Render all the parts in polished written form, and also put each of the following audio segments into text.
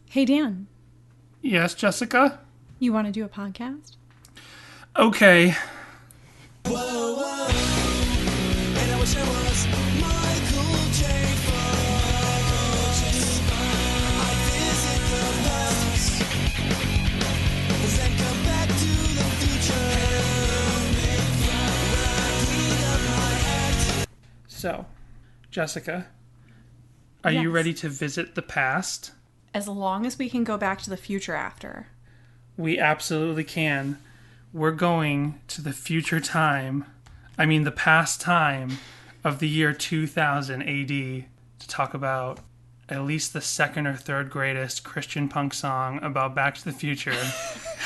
Hey, Dan, Yes, Jessica? you want to do a podcast? Okay. Whoa, whoa. And I wish I was Michael J. Fox. I visit the past, then come back to the future. Clean up my act. So, Jessica, are Yes. you ready to visit the past? As long as we can go back to the future after. We absolutely can. We're going to the future time, the past time of the year 2000 AD to talk about at least the second or third greatest Christian punk song about Back to the Future,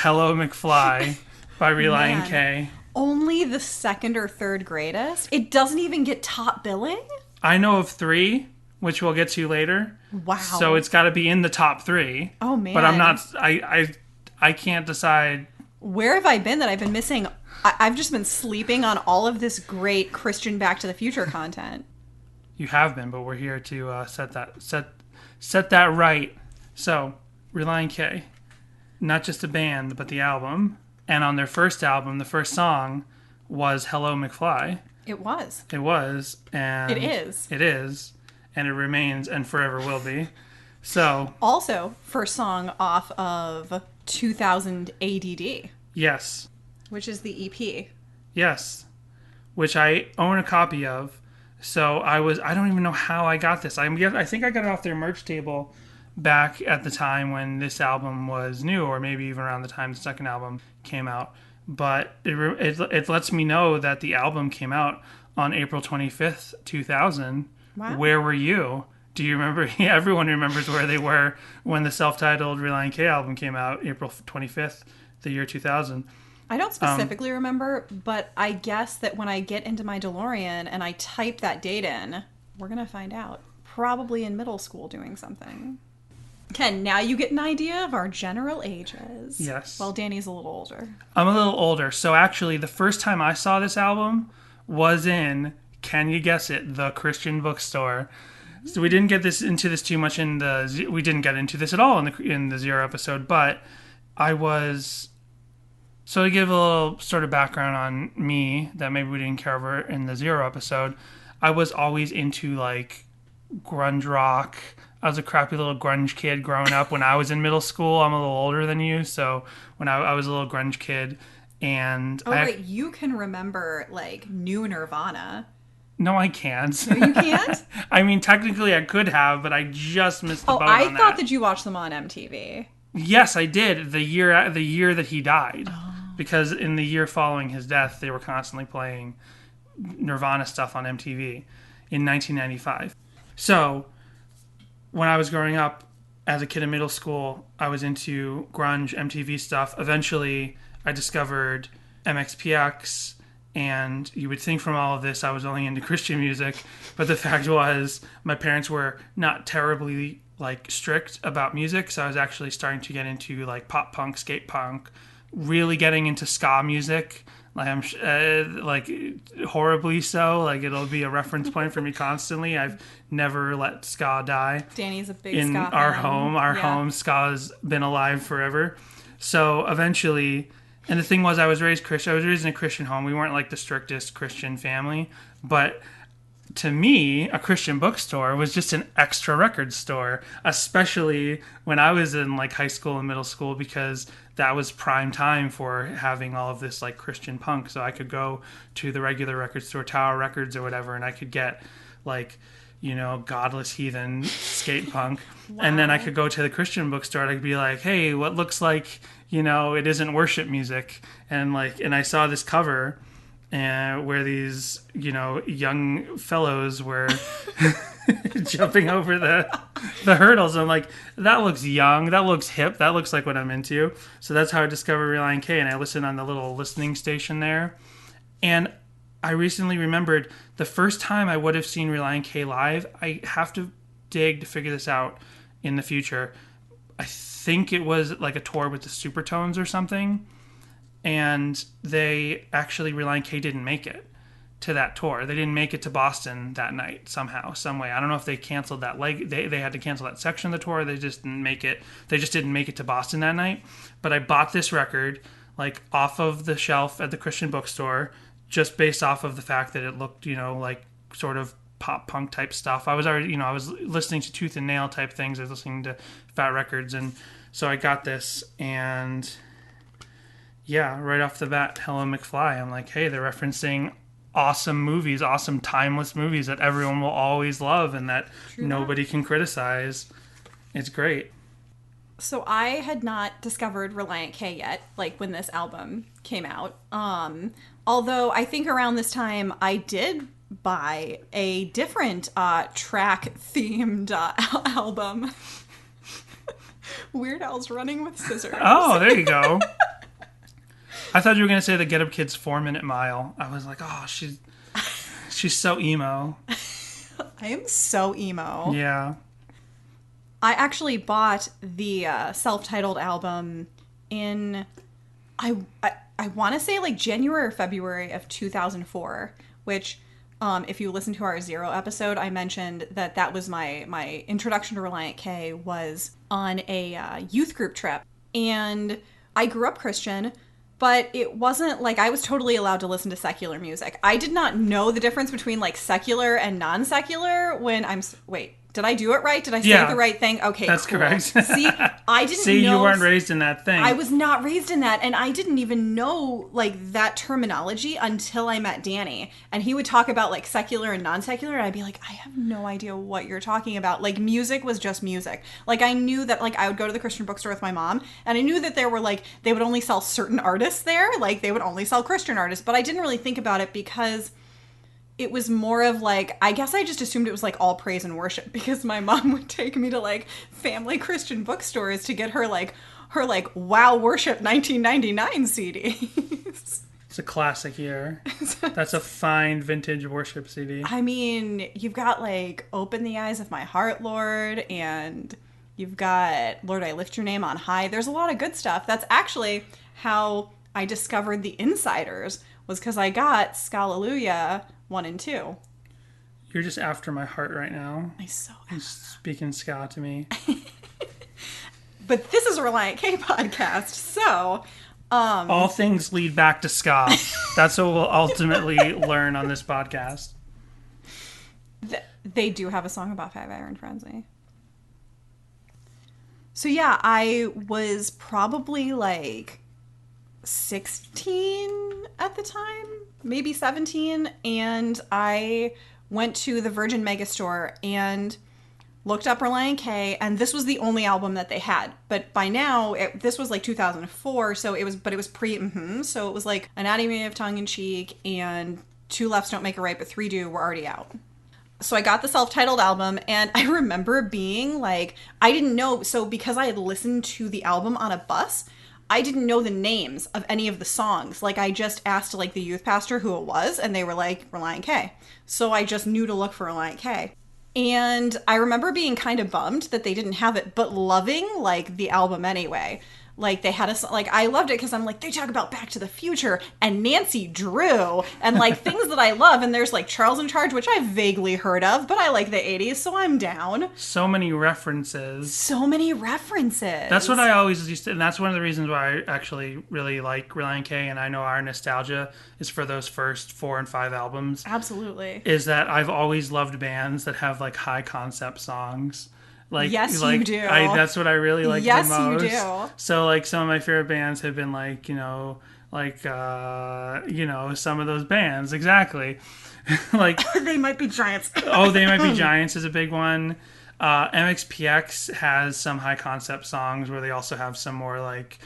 Hello McFly by Relient Man. K. Only the second or third greatest? It doesn't even get top billing? I know of three, which we'll get to later. Wow. So it's got to be in the top three. Oh, man. But I'm not. I can't decide. Where have I been that I've been missing? I've just been sleeping on all of this great Christian Back to the Future content. You have been, but we're here to set that right. So, Relient K, not just a band, but the album. And on their first album, the first song was "Hello McFly." It was. It was, and It is. It is, and it remains, and forever will be. So, Also, first song off of 2000 A.D.D, yes. which is the EP. Yes, which I own a copy of. So I don't even know how I got this. I think I got it off their merch table back at the time when this album was new, or maybe even around the time the second album came out. But it lets me know that the album came out on April 25th, 2000. Wow. Where were you? Do you remember? Everyone remembers where they were when the self-titled Relient K album came out, April 25th, the year 2000. I don't specifically remember, but I guess that when I get into my DeLorean and I type that date in, we're going to find out. Probably in middle school doing something. Ken, now you get an idea of our general ages. Yes. Well, Danny's a little older. I'm a little older. So actually, the first time I saw this album was in, can you guess it, the Christian bookstore. So we didn't get into this too much we didn't get into this at all in the Zero episode, but I was... So to give a little sort of background on me that maybe we didn't cover in the Zero episode, I was always into like grunge rock. I was a crappy little grunge kid growing up when I was in middle school. I'm a little older than you, so when I was a little grunge kid, and Right, you can remember like new Nirvana. No, I can't. No, you can't? I mean, technically I could have, but I just missed the boat I on thought that you watched them on MTV. Yes, I did. The year that he died. Because in the year following his death, they were constantly playing Nirvana stuff on MTV in 1995. So, when I was growing up as a kid in middle school, I was into grunge MTV stuff. Eventually, I discovered MXPX, and you would think from all of this I was only into Christian music, but the fact was my parents were not terribly like strict about music, so I was actually starting to get into like pop punk, skate punk, really getting into ska music, like like horribly so. Like it'll be a reference point for me constantly. I've never let ska die. Danny's a big In ska our fan. home. Our Yeah. home, ska's been alive forever. So eventually, and the thing was, I was raised Christian. I was raised in a Christian home. We weren't like the strictest Christian family, but to me, a Christian bookstore was just an extra record store, especially when I was in like high school and middle school, because that was prime time for having all of this like Christian punk. So I could go to the regular record store, Tower Records or whatever, and I could get like, Godless Heathen skate punk. Wow. And then I could go to the Christian bookstore and I'd be like, hey, what looks like, it isn't worship music. And I saw this cover where these, young fellows were jumping over the hurdles. I'm like, that looks young, that looks hip, that looks like what I'm into. So that's how I discovered Relient K, and I listened on the little listening station there. And I recently remembered the first time I would have seen Relient K live. I have to dig to figure this out in the future. I think it was like a tour with the Supertones or something. And Relient K didn't make it. to that tour. They didn't make it to Boston that night somehow, some way. I don't know if they canceled that they had to cancel that section of the tour. They just didn't make it. They just didn't make it to Boston that night. But I bought this record like off of the shelf at the Christian bookstore, just based off of the fact that it looked, like sort of pop punk type stuff. I was already, I was listening to Tooth and Nail type things. I was listening to Fat Records, and so I got this, and yeah, right off the bat, Hello McFly. I'm like, hey, they're referencing awesome movies, awesome timeless movies that everyone will always love and that nobody can criticize. It's great. So I had not discovered Relient K yet, like when this album came out. Although I think around this time I did buy a different track themed album. Weird Al's Running with Scissors. Oh, there you go. I thought you were going to say the Get Up Kids 4-Minute Mile. I was like, oh, she's so emo. I am so emo. Yeah. I actually bought the self-titled album in, I want to say like January or February of 2004, which if you listen to our Zero episode, I mentioned that was my introduction to Relient K was on a youth group trip. And I grew up Christian, but it wasn't like I was totally allowed to listen to secular music. I did not know the difference between like secular and non-secular when wait, did I do it right? Did I say the right thing? Okay, that's cool. correct. See, I didn't know. See, you weren't raised in that thing. I was not raised in that, and I didn't even know like that terminology until I met Danny. And he would talk about like secular and non-secular, and I'd be like, I have no idea what you're talking about. Like music was just music. Like I knew that like I would go to the Christian bookstore with my mom, and I knew that there were like they would only sell certain artists there, like they would only sell Christian artists, but I didn't really think about it because it was more of like, I guess I just assumed it was like all praise and worship because my mom would take me to like family Christian bookstores to get her Wow Worship 1999 CDs. It's a classic year. That's a fine vintage worship CD. I mean, you've got like Open the Eyes of My Heart, Lord, and you've got Lord, I Lift Your Name on High. There's a lot of good stuff. That's actually how I discovered the Insiders, was because I got Scallelujah 1 and 2. You're just after my heart right now. You're speaking ska to me. But this is a Relient K podcast, so all things lead back to ska. That's what we'll ultimately learn on this podcast. They do have a song about Five Iron Frenzy. So yeah, I was probably like 16 at the time, maybe 17, and I went to the Virgin Megastore and looked up Relient K, and this was the only album that they had. But by now, this was like 2004, so it was pre so it was like Anatomy of Tongue in Cheek and Two Lefts Don't Make a Right, but Three Do were already out. So I got the self-titled album, and I remember being like, I didn't know, so because I had listened to the album on a bus, I didn't know the names of any of the songs. Like, I just asked, like, the youth pastor who it was, and they were like, Relient K. So I just knew to look for Relient K. And I remember being kind of bummed that they didn't have it, but loving, like, the album anyway. Like, they had I loved it because I'm like, they talk about Back to the Future and Nancy Drew and, like, things that I love. And there's, like, Charles in Charge, which I've vaguely heard of, but I like the 80s, so I'm down. So many references. That's what I always used to, and that's one of the reasons why I actually really like Relient K, and I know our nostalgia is for those first 4 and 5 albums. Absolutely. Is that I've always loved bands that have, like, high concept songs. Yes, you do. That's what I really like the most. Yes, you do. So, like, some of my favorite bands have been, like, some of those bands. Exactly. Like, They Might Be Giants. They Might Be Giants is a big one. MXPX has some high concept songs where they also have some more, like,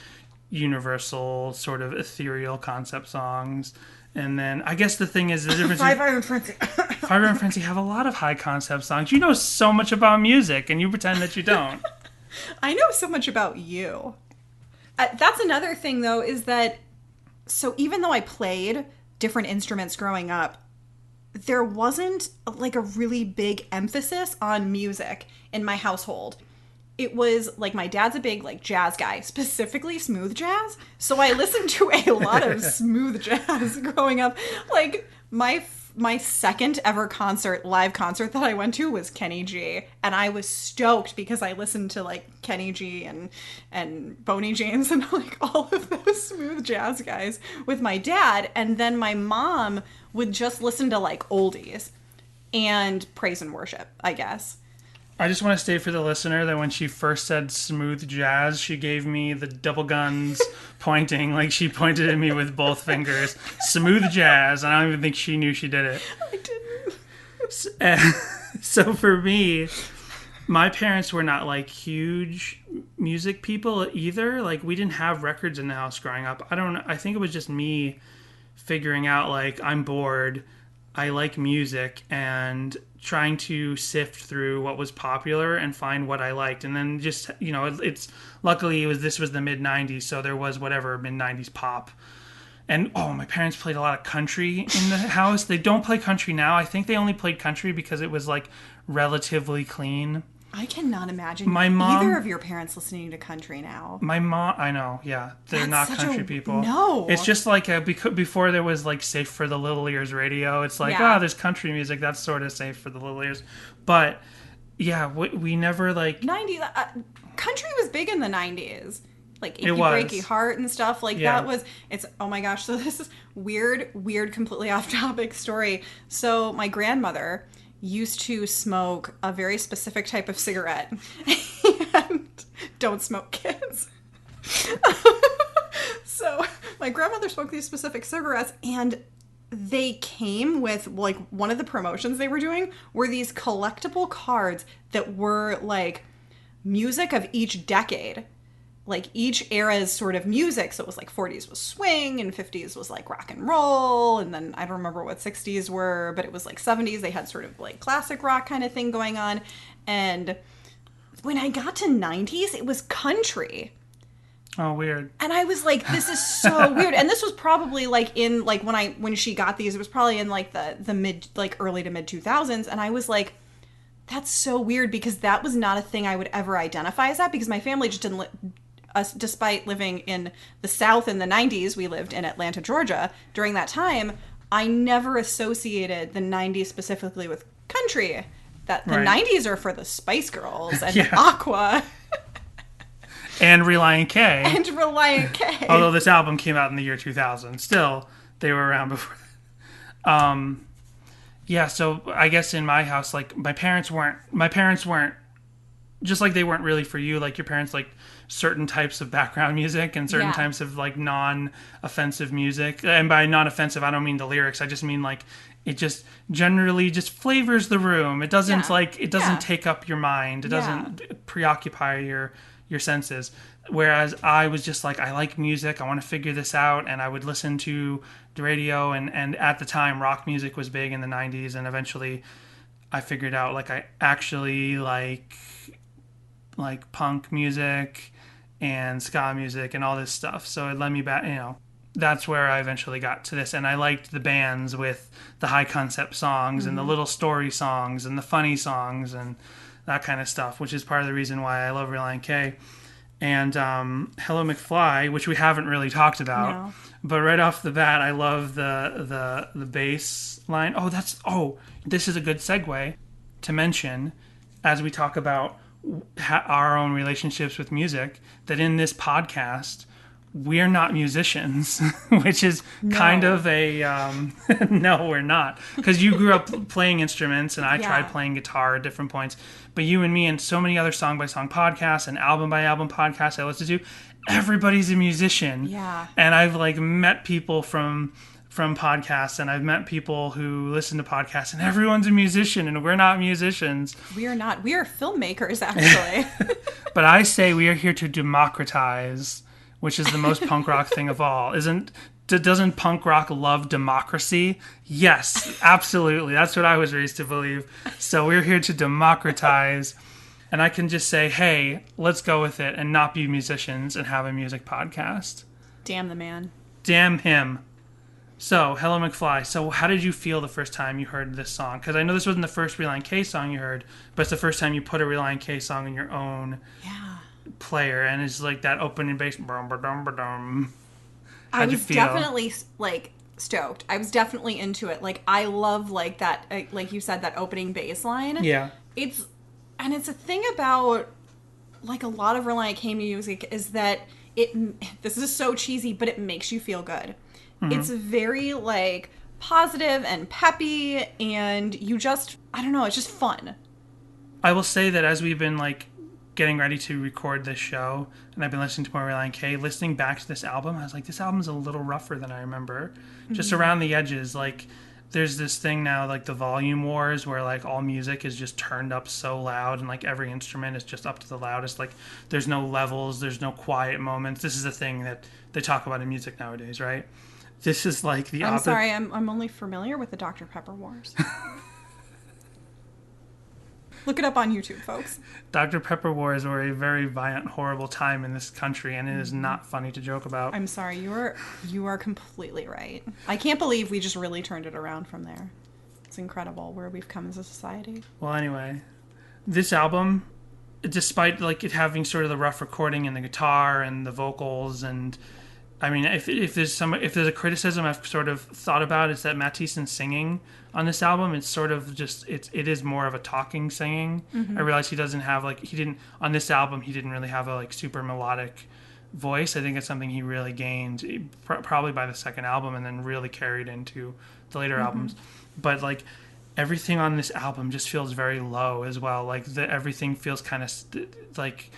universal, sort of ethereal concept songs. And then I guess the thing is the difference. Five Iron Frenzy. Five Iron Frenzy have a lot of high concept songs. You know so much about music, and you pretend that you don't. I know so much about you. That's another thing, though, is that so even though I played different instruments growing up, there wasn't like a really big emphasis on music in my household. It was like my dad's a big like jazz guy, specifically smooth jazz. So I listened to a lot of smooth jazz growing up. Like my my second ever live concert that I went to was Kenny G, and I was stoked because I listened to like Kenny G and Boney James and like all of those smooth jazz guys with my dad, and then my mom would just listen to like oldies and praise and worship, I guess. I just want to state for the listener that when she first said smooth jazz, she gave me the double guns pointing, like she pointed at me with both fingers. Smooth jazz, and I don't even think she knew she did it. I didn't. So for me, my parents were not like huge music people either. Like we didn't have records in the house growing up. I think it was just me figuring out like I'm bored, I like music, and trying to sift through what was popular and find what I liked. And then just, it's luckily this was the mid 90s, so there was whatever mid 90s pop. And my parents played a lot of country in the house. They don't play country now. I think they only played country because it was like relatively clean. I cannot imagine either of your parents listening to country now. My mom, I know, yeah. They're not country people. No. It's just like before there was like Safe for the Little Ears radio. It's like, there's country music. That's sort of safe for the little ears. But yeah, we never like... 90s, country was big in the 90s. Like Achy Breaky Heart and stuff. Like that was... Oh my gosh. So this is weird, completely off topic story. So my grandmother used to smoke a very specific type of cigarette. And don't smoke, kids. So my grandmother smoked these specific cigarettes, and they came with, like, one of the promotions they were doing were these collectible cards that were like music of each decade. Like each era's sort of music. So it was like 40s was swing and 50s was like rock and roll. And then I don't remember what 60s were, but it was like 70s. They had sort of like classic rock kind of thing going on. And when I got to 90s, it was country. Oh, weird. And I was like, this is so weird. And this was probably like in like when she got these, it was probably in like the mid, like early to mid 2000s. And I was like, that's so weird, because that was not a thing I would ever identify as that, because my family just didn't despite living in the South in the 90s, we lived in Atlanta, Georgia. During that time, I never associated the 90s specifically with country. That the 90s are for the Spice Girls and Aqua. And Relient K. And Relient K. Although this album came out in the year 2000. Still, they were around before. Yeah, so I guess in my house, like, my parents weren't, just like they weren't really for you, like your parents like certain types of background music and certain types of like non-offensive music. And by non-offensive, I don't mean the lyrics. I just mean like it just generally just flavors the room. It doesn't take up your mind. It doesn't preoccupy your senses. Whereas I was just like, I like music. I want to figure this out. And I would listen to the radio. And at the time, rock music was big in the 90s. And eventually I figured out like I actually like punk music and ska music and all this stuff. So it led me back, that's where I eventually got to this. And I liked the bands with the high concept songs and the little story songs and the funny songs and that kind of stuff, which is part of the reason why I love Relient K. And Hello McFly, which we haven't really talked about. No. But right off the bat, I love the bass line. This is a good segue to mention, as we talk about our own relationships with music, that in this podcast we're not musicians, which is kind of a no, we're not, because you grew up playing instruments and I tried playing guitar at different points, but you and me and so many other song by song podcasts and album by album podcasts I listen to, everybody's a musician. And I've like met people from podcasts, and I've met people who listen to podcasts, and everyone's a musician, and we're not musicians. We are not. We are filmmakers, actually. But I say we are here to democratize, which is the most punk rock thing of all. Doesn't punk rock love democracy? Yes, absolutely. That's what I was raised to believe. So we're here to democratize, and I can just say, hey, let's go with it and not be musicians and have a music podcast. Damn the man. Damn him. So, Hello McFly. So, how did you feel the first time you heard this song? Because I know this wasn't the first Relient K song you heard, but it's the first time you put a Relient K song in your own player, and it's like that opening bass. I was definitely like stoked. I was definitely into it. Like, I love, like, that, like you said, that opening bass line. Yeah. It's a thing about, like, a lot of Relient K music is that this is so cheesy, but it makes you feel good. It's very, like, positive and peppy, and you just, I don't know, it's just fun. I will say that as we've been, like, getting ready to record this show, and I've been listening to more Relient K, listening back to this album, I was like, this album's a little rougher than I remember. Just around the edges, like, there's this thing now, like the volume wars, where, like, all music is just turned up so loud, and, like, every instrument is just up to the loudest. Like, there's no levels, there's no quiet moments. This is a thing that they talk about in music nowadays, right? This is, like, the I'm sorry, I'm only familiar with the Dr. Pepper Wars. Look it up on YouTube, folks. Dr. Pepper Wars were a very violent, horrible time in this country, and it is not funny to joke about. I'm sorry, you are completely right. I can't believe we just really turned it around from there. It's incredible where we've come as a society. Well, anyway, this album, despite, like, it having sort of the rough recording and the guitar and the vocals, and I mean, if there's a criticism I've sort of thought about, it's that Matt Thiessen's singing on this album, it's sort of just it is more of a talking singing. I realize he didn't on this album, he didn't really have a, like, super melodic voice. I think it's something he really gained probably by the second album, and then really carried into the later albums. But, like, everything on this album just feels very low as well. Like, everything feels kind of like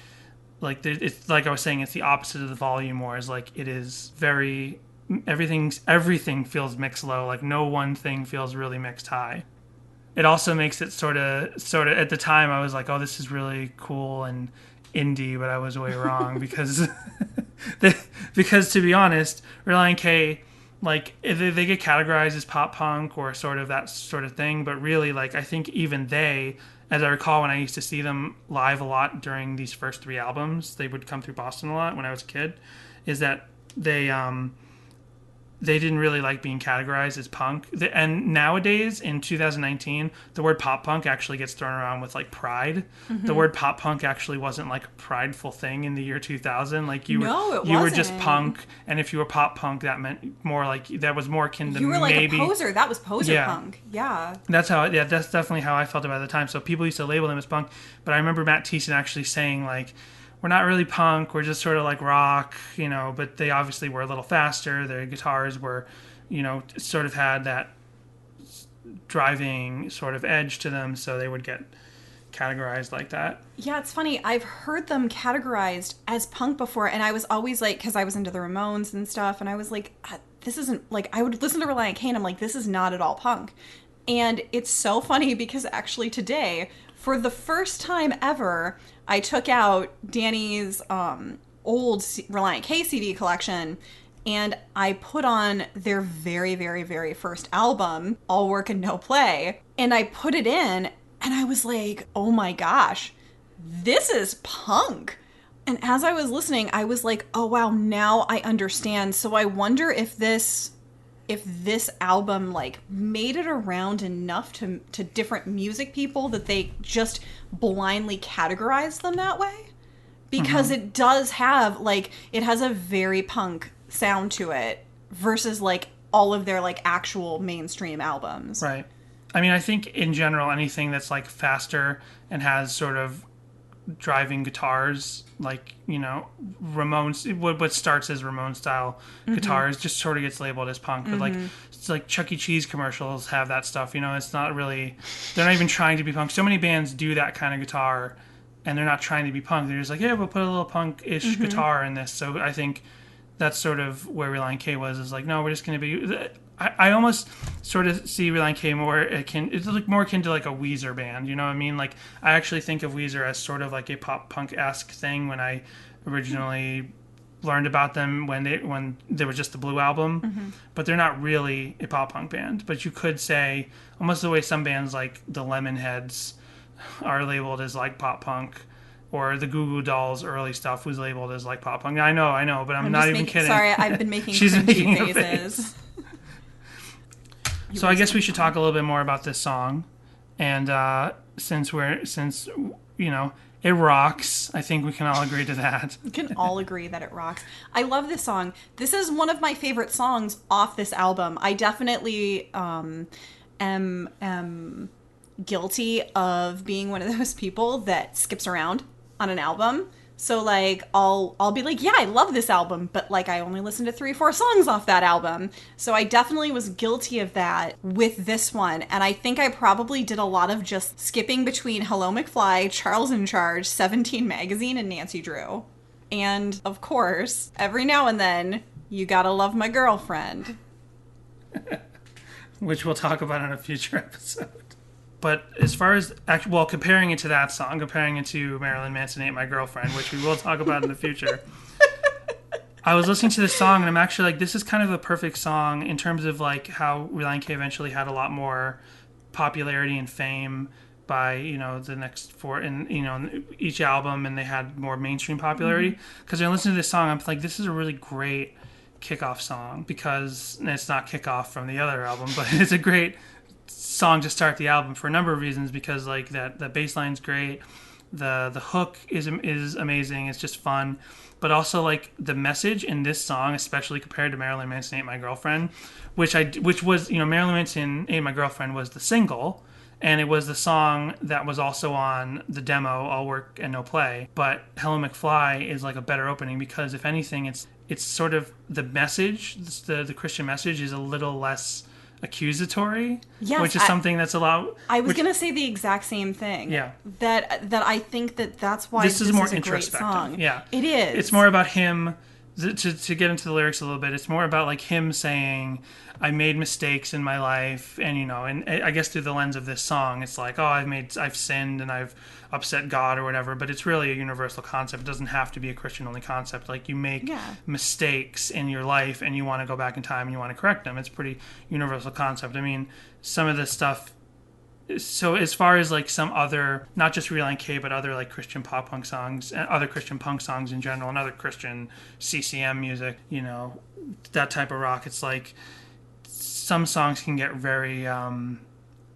it's like I was saying, it's the opposite of the volume wars. Like, it is very everything feels mixed low. Like, no one thing feels really mixed high. It also makes it sort of at the time I was like, oh, this is really cool and indie, but I was way wrong because because to be honest, Relient K, like, they get categorized as pop punk or sort of that sort of thing, but really, like, I think even they, as I recall, when I used to see them live a lot during these first three albums, they would come through Boston a lot when I was a kid, is that they didn't really like being categorized as punk. And nowadays, in 2019, the word pop punk actually gets thrown around with, like, pride. The word pop punk actually wasn't, like, a prideful thing in the year 2000. Like, you were just punk, and if you were pop punk, that meant more like, that was more akin to, you were like maybe a poser. That was poser punk. Yeah. That's definitely how I felt about it at the time. So people used to label them as punk, but I remember Matt Thiessen actually saying, like, we're not really punk, we're just sort of like rock, you know, but they obviously were a little faster. Their guitars were, you know, sort of had that driving sort of edge to them, so they would get categorized like that. Yeah, it's funny. I've heard them categorized as punk before, and I was always like, because I was into the Ramones and stuff, and I was like, this isn't, like, I would listen to Relient K, and I'm like, this is not at all punk. And it's so funny because actually today, for the first time ever, I took out Danny's old Relient K CD collection, and I put on their very, very, very first album, All Work and No Play, and I put it in, and I was like, oh my gosh, this is punk. And as I was listening, I was like, oh wow, now I understand. So I wonder if this album, like, made it around enough to different music people that they just blindly categorized them that way. Because it does have, like, it has a very punk sound to it versus, like, all of their, like, actual mainstream albums. Right. I mean, I think in general, anything that's, like, faster and has sort of driving guitars, like, you know, Ramones, what starts as Ramones style guitars just sort of gets labeled as punk. But, like, it's like Chuck E. Cheese commercials have that stuff, you know. It's not really, they're not even trying to be punk. So many bands do that kind of guitar, and they're not trying to be punk. They're just like, yeah, we'll put a little punk-ish guitar in this. So I think that's sort of where Relient K was, is like, no, we're just going to be, I almost sort of see Relient K more akin, it's like more akin to, like, a Weezer band, you know what I mean? Like, I actually think of Weezer as sort of like a pop punk-esque thing when I originally learned about them when they were just the Blue album, but they're not really a pop punk band. But you could say, almost the way some bands like the Lemonheads are labeled as, like, pop punk, or the Goo Goo Dolls early stuff was labeled as, like, pop punk. I know, but I'm not even kidding. Sorry, I've been making She's making cringy a faces. So I guess we should talk a little bit more about this song, and since you know, It rocks. I think we can all agree to that. We can all agree that it rocks. I love this song. This is one of my favorite songs off this album. I definitely am guilty of being one of those people that skips around on an album. So like I'll be like, yeah, I love this album, but like I only listened to 3 or 4 songs off that album. So I definitely was guilty of that with this one. And I think I probably did a lot of just skipping between Hello McFly, Charles in Charge, 17 Magazine, and Nancy Drew. And of course, every now and then, You Gotta Love My Girlfriend. Which we'll talk about in a future episode. But as far as, comparing it to that song, comparing it to Marilyn Manson Ain't My Girlfriend, which we will talk about in the future, I was listening to this song and I'm actually like, this is kind of a perfect song in terms of like how Relient K eventually had a lot more popularity and fame by, you know, the next 4, in, you know, each album, and they had more mainstream popularity. Because when I listened to this song, I'm like, this is a really great kickoff song, because it's not kickoff from the other album, but it's a great song to start the album for a number of reasons, because like that bass line's great, the hook is amazing, it's just fun, but also like the message in this song, especially compared to Marilyn Manson Ain't My Girlfriend, which was, you know, Marilyn Manson Ain't My Girlfriend was the single, and it was the song that was also on the demo All Work and No Play. But Hello McFly is like a better opening, because if anything, it's sort of the message, the Christian message is a little less accusatory, Yes, which is something that's a lot. I was going to say the exact same thing. Yeah. That I think that's why This is more a great introspective. song. Yeah. It is. It's more about him, to get into the lyrics a little bit, it's more about like him saying, I made mistakes in my life, and you know, and I guess through the lens of this song, it's like, oh, I've sinned and I've upset God or whatever, but it's really a universal concept. It doesn't have to be a Christian only concept. Like, you make mistakes in your life and you want to go back in time and you want to correct them. It's a pretty universal concept. I mean, some of this stuff, so as far as like some other, not just Relient K, but other like Christian pop punk songs, other Christian punk songs in general, and other Christian CCM music, you know, that type of rock, it's like some songs can get very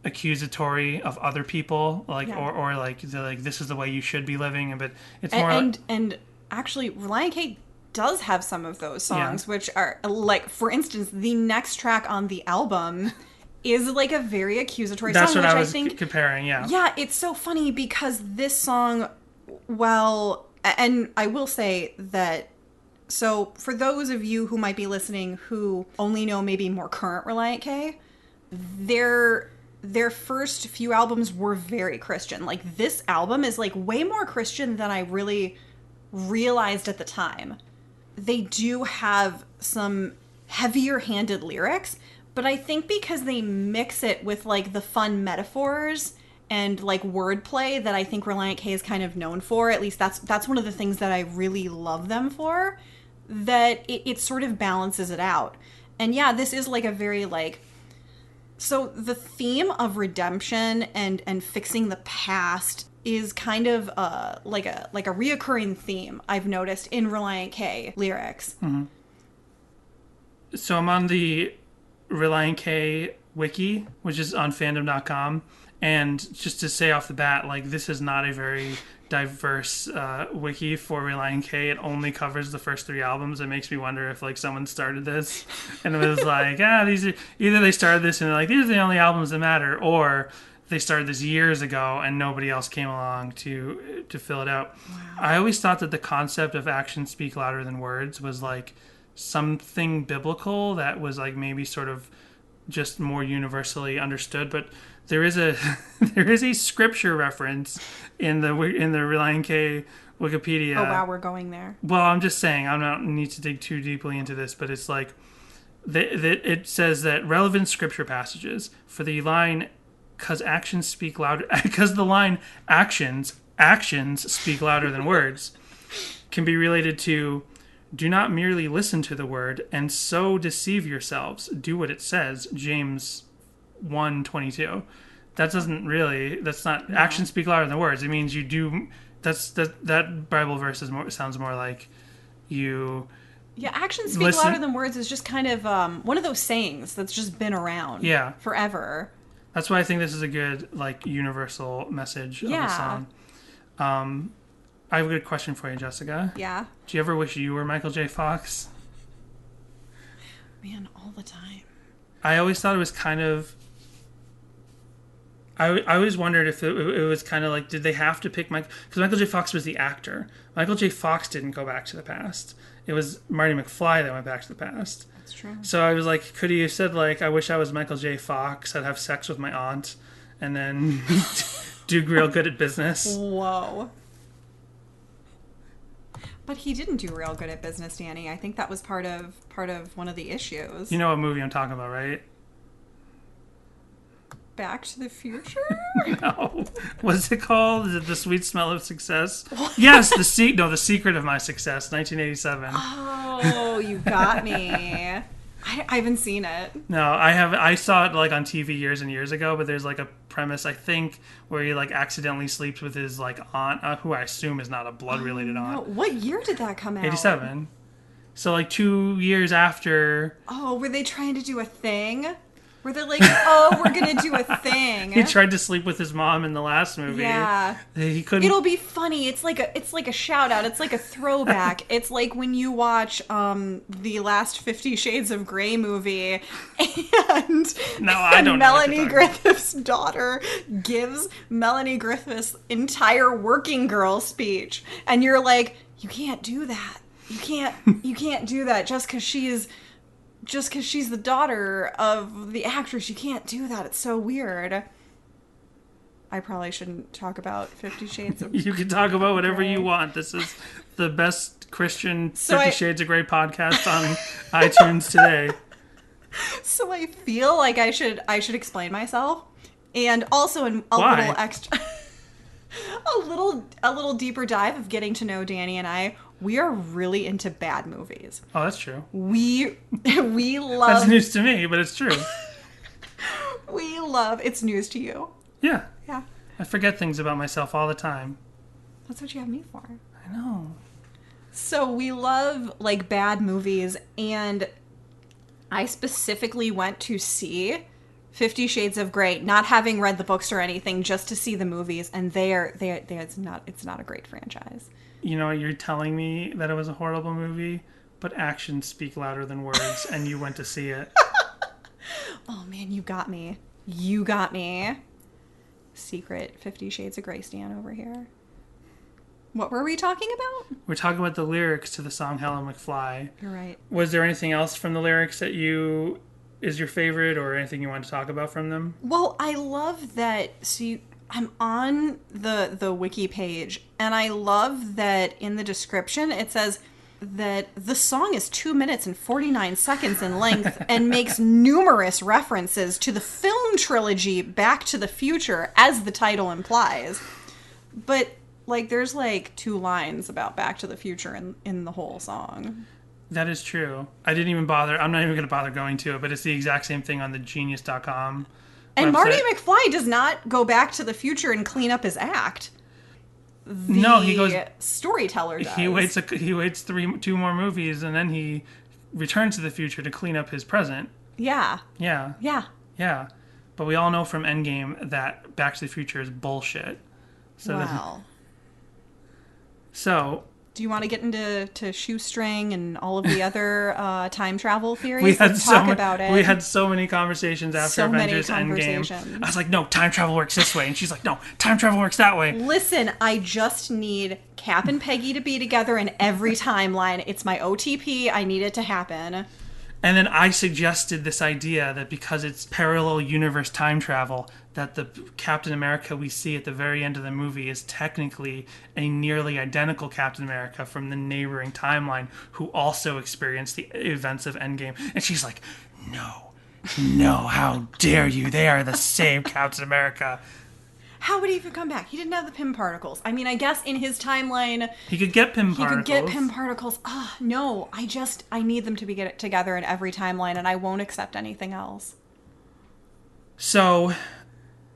accusatory of other people, like or like this is the way you should be living, but it's more and actually Relient K does have some of those songs, which are like, for instance, the next track on the album is like a very accusatory That's song, what which I was I think comparing. Yeah, it's so funny because this song, well, and I will say that, so for those of you who might be listening who only know maybe more current Relient K, their first few albums were very Christian. Like, this album is like way more Christian than I really realized at the time. They do have some heavier handed lyrics, but I think because they mix it with like the fun metaphors and like wordplay that I think Relient K is kind of known for, at least that's one of the things that I really love them for, that it sort of balances it out. And yeah, this is like a very like, so the theme of redemption and fixing the past is kind of like a reoccurring theme I've noticed in Relient K lyrics. Mm-hmm. So I'm on the Relient K wiki, which is on fandom.com, and just to say off the bat, like, this is not a very diverse wiki for Relient K. It only covers the first 3 albums. It makes me wonder if like someone started this and it was like, these are, either they started this and they're like, these are the only albums that matter, or they started this years ago and nobody else came along to fill it out. Wow. I always thought that the concept of actions speak louder than words was like something biblical that was like maybe sort of just more universally understood, but there is a scripture reference in the Relient K Wikipedia. Oh wow, we're going there. Well, I'm just saying, I don't need to dig too deeply into this, but it's like it says that relevant scripture passages for the line, because the line actions speak louder than words, can be related to, do not merely listen to the word and so deceive yourselves. Do what it says. James 1:22. That's not no. Actions speak louder than words. It means you do. That Bible verse sounds more like you. Yeah, actions speak louder than words is just kind of one of those sayings that's just been around. Forever. That's why I think this is a good like universal message of the song. I have a good question for you, Jessica. Yeah. Do you ever wish you were Michael J. Fox? Man, all the time. I always thought it was kind of... I always wondered if it was kind of like, did they have to pick Michael... Because Michael J. Fox was the actor. Michael J. Fox didn't go back to the past. It was Marty McFly that went back to the past. That's true. So I was like, could he have said, like, I wish I was Michael J. Fox, I'd have sex with my aunt, and then do real good at business? Whoa. But he didn't do real good at business, Danny. I think that was part of one of the issues. You know what movie I'm talking about, right? Back to the Future? No. What's it called? Is it The Sweet Smell of Success? Yes, The Secret of My Success, 1987. Oh, you got me. I haven't seen it. No, I have. I saw it like on TV years and years ago, but there's like a premise, I think, where he like accidentally sleeps with his like aunt, who I assume is not a blood-related No, aunt. what year did that come out? 87. So like 2 years after... Oh, were they trying to do a thing? Where they're like, oh, we're going to do a thing. He tried to sleep with his mom in the last movie. Yeah. He couldn't... It'll be funny. It's like a shout out. It's like a throwback. It's like when you watch the last 50 Shades of Grey movie and, No, I don't know what Melanie you're talking Griffith's daughter gives Melanie Griffith's entire working girl speech. And you're like, you can't do that. You can't do that just because she's the daughter of the actress. You can't do that. It's so weird. I probably shouldn't talk about 50 Shades of You can talk about whatever Grey. you want. This is the best Christian So 50 Shades of Grey podcast on iTunes today. So I feel like I should explain myself, and also Why? little extra, a little deeper dive of getting to know Danny and I. We are really into bad movies. Oh, that's true. We That's love news to me, but it's true. it's news to you. Yeah. Yeah, I forget things about myself all the time. that's what you have me for. I know. So we love like bad movies, and I specifically went to see 50 Shades of Grey, not having read the books or anything, just to see the movies, and it's not a great franchise. You know, you're telling me that it was a horrible movie, but actions speak louder than words, and you went to see it. Oh man, you got me. You got me. Secret 50 Shades of Grey stan over here. What were we talking about? We're talking about the lyrics to the song Hello McFly. You're right. Was there anything else from the lyrics that is your favorite, or anything you want to talk about from them? Well, I love that. I'm on the wiki page, and I love that in the description it says that the song is 2 minutes and 49 seconds in length and makes numerous references to the film trilogy Back to the Future, as the title implies. But like, there's like 2 lines about Back to the Future in the whole song. That is true. I didn't even bother. I'm not even going to bother going to it, but it's the exact same thing on the genius.com. And website. Marty McFly does not go back to the future and clean up his act. No, he goes. Storyteller does. He waits 2 more movies, and then he returns to the future to clean up his present. Yeah. Yeah, Yeah. yeah. But we all know from Endgame that Back to the Future is bullshit. So Wow. So Do you want to get into Shoestring and all of the other time travel theories? we had Let's talk about it. We had so many conversations after So many Avengers Endgame. conversations. I was like, no, time travel works this way, and she's like, no, time travel works that way. Listen, I just need Cap and Peggy to be together in every timeline. It's my OTP. I need it to happen. And then I suggested this idea that because it's parallel universe time travel, that the Captain America we see at the very end of the movie is technically a nearly identical Captain America from the neighboring timeline who also experienced the events of Endgame. And she's like, no, how dare you? They are the same Captain America. How would he even come back? He didn't have the Pym particles. I mean, I guess in his timeline, He could get Pym he particles. could get Pym particles. No, I need them to be get together in every timeline, and I won't accept anything else. So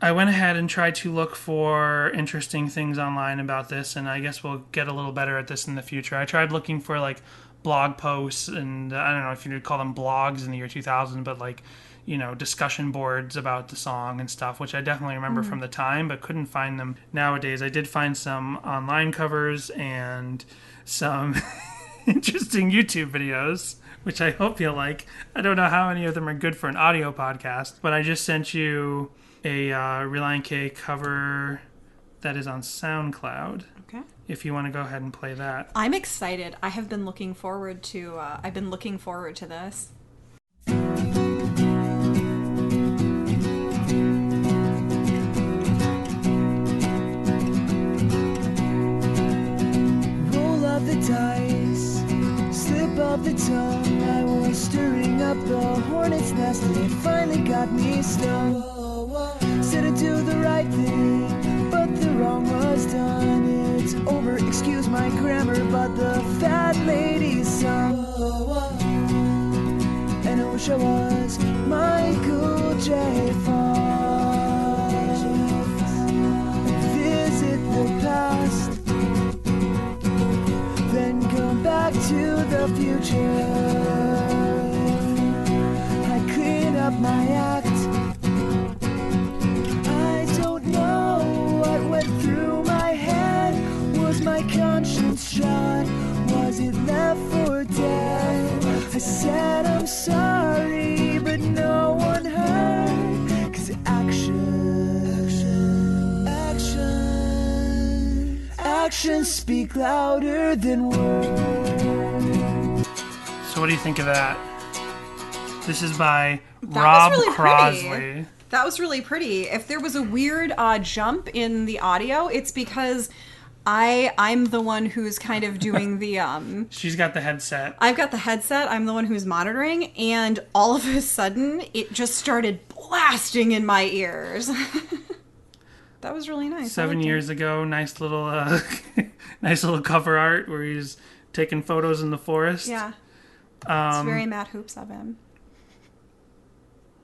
I went ahead and tried to look for interesting things online about this, and I guess we'll get a little better at this in the future. I tried looking for like blog posts and I don't know if you'd call them blogs in the year 2000, but like, discussion boards about the song and stuff, which I definitely remember from the time, but couldn't find them nowadays. I did find some online covers and some interesting YouTube videos, which I hope you like. I don't know how many of them are good for an audio podcast, but I just sent you a Relient K cover that is on SoundCloud. Okay. If you want to go ahead and play that. I'm excited. I have been looking forward to. I've been looking forward to this. Roll up the dice, slip up the tongue. I was stirring up the hornet's nest and it finally got me stung. Said I'd do the right thing, but the wrong was done. It's over, excuse my grammar, but the fat lady's son. And I wish I was Michael J. Fox. Visit the past, then come back to the future. I clean up my act. I don't know what went through my head. Was my conscience shot? Was it left for dead? I said I'm sorry, but no one heard. 'Cause actions speak louder than words. So what do you think of that? This is by That Rob was really Crosley. pretty. That was really pretty. If there was a weird jump in the audio, it's because I'm the one who's kind of doing the She's got the headset. I've got the headset. I'm the one who's monitoring, and all of a sudden, it just started blasting in my ears. That was really nice. 7 years ago, nice little nice little cover art where he's taking photos in the forest. Yeah. It's very Matt Hoops of him.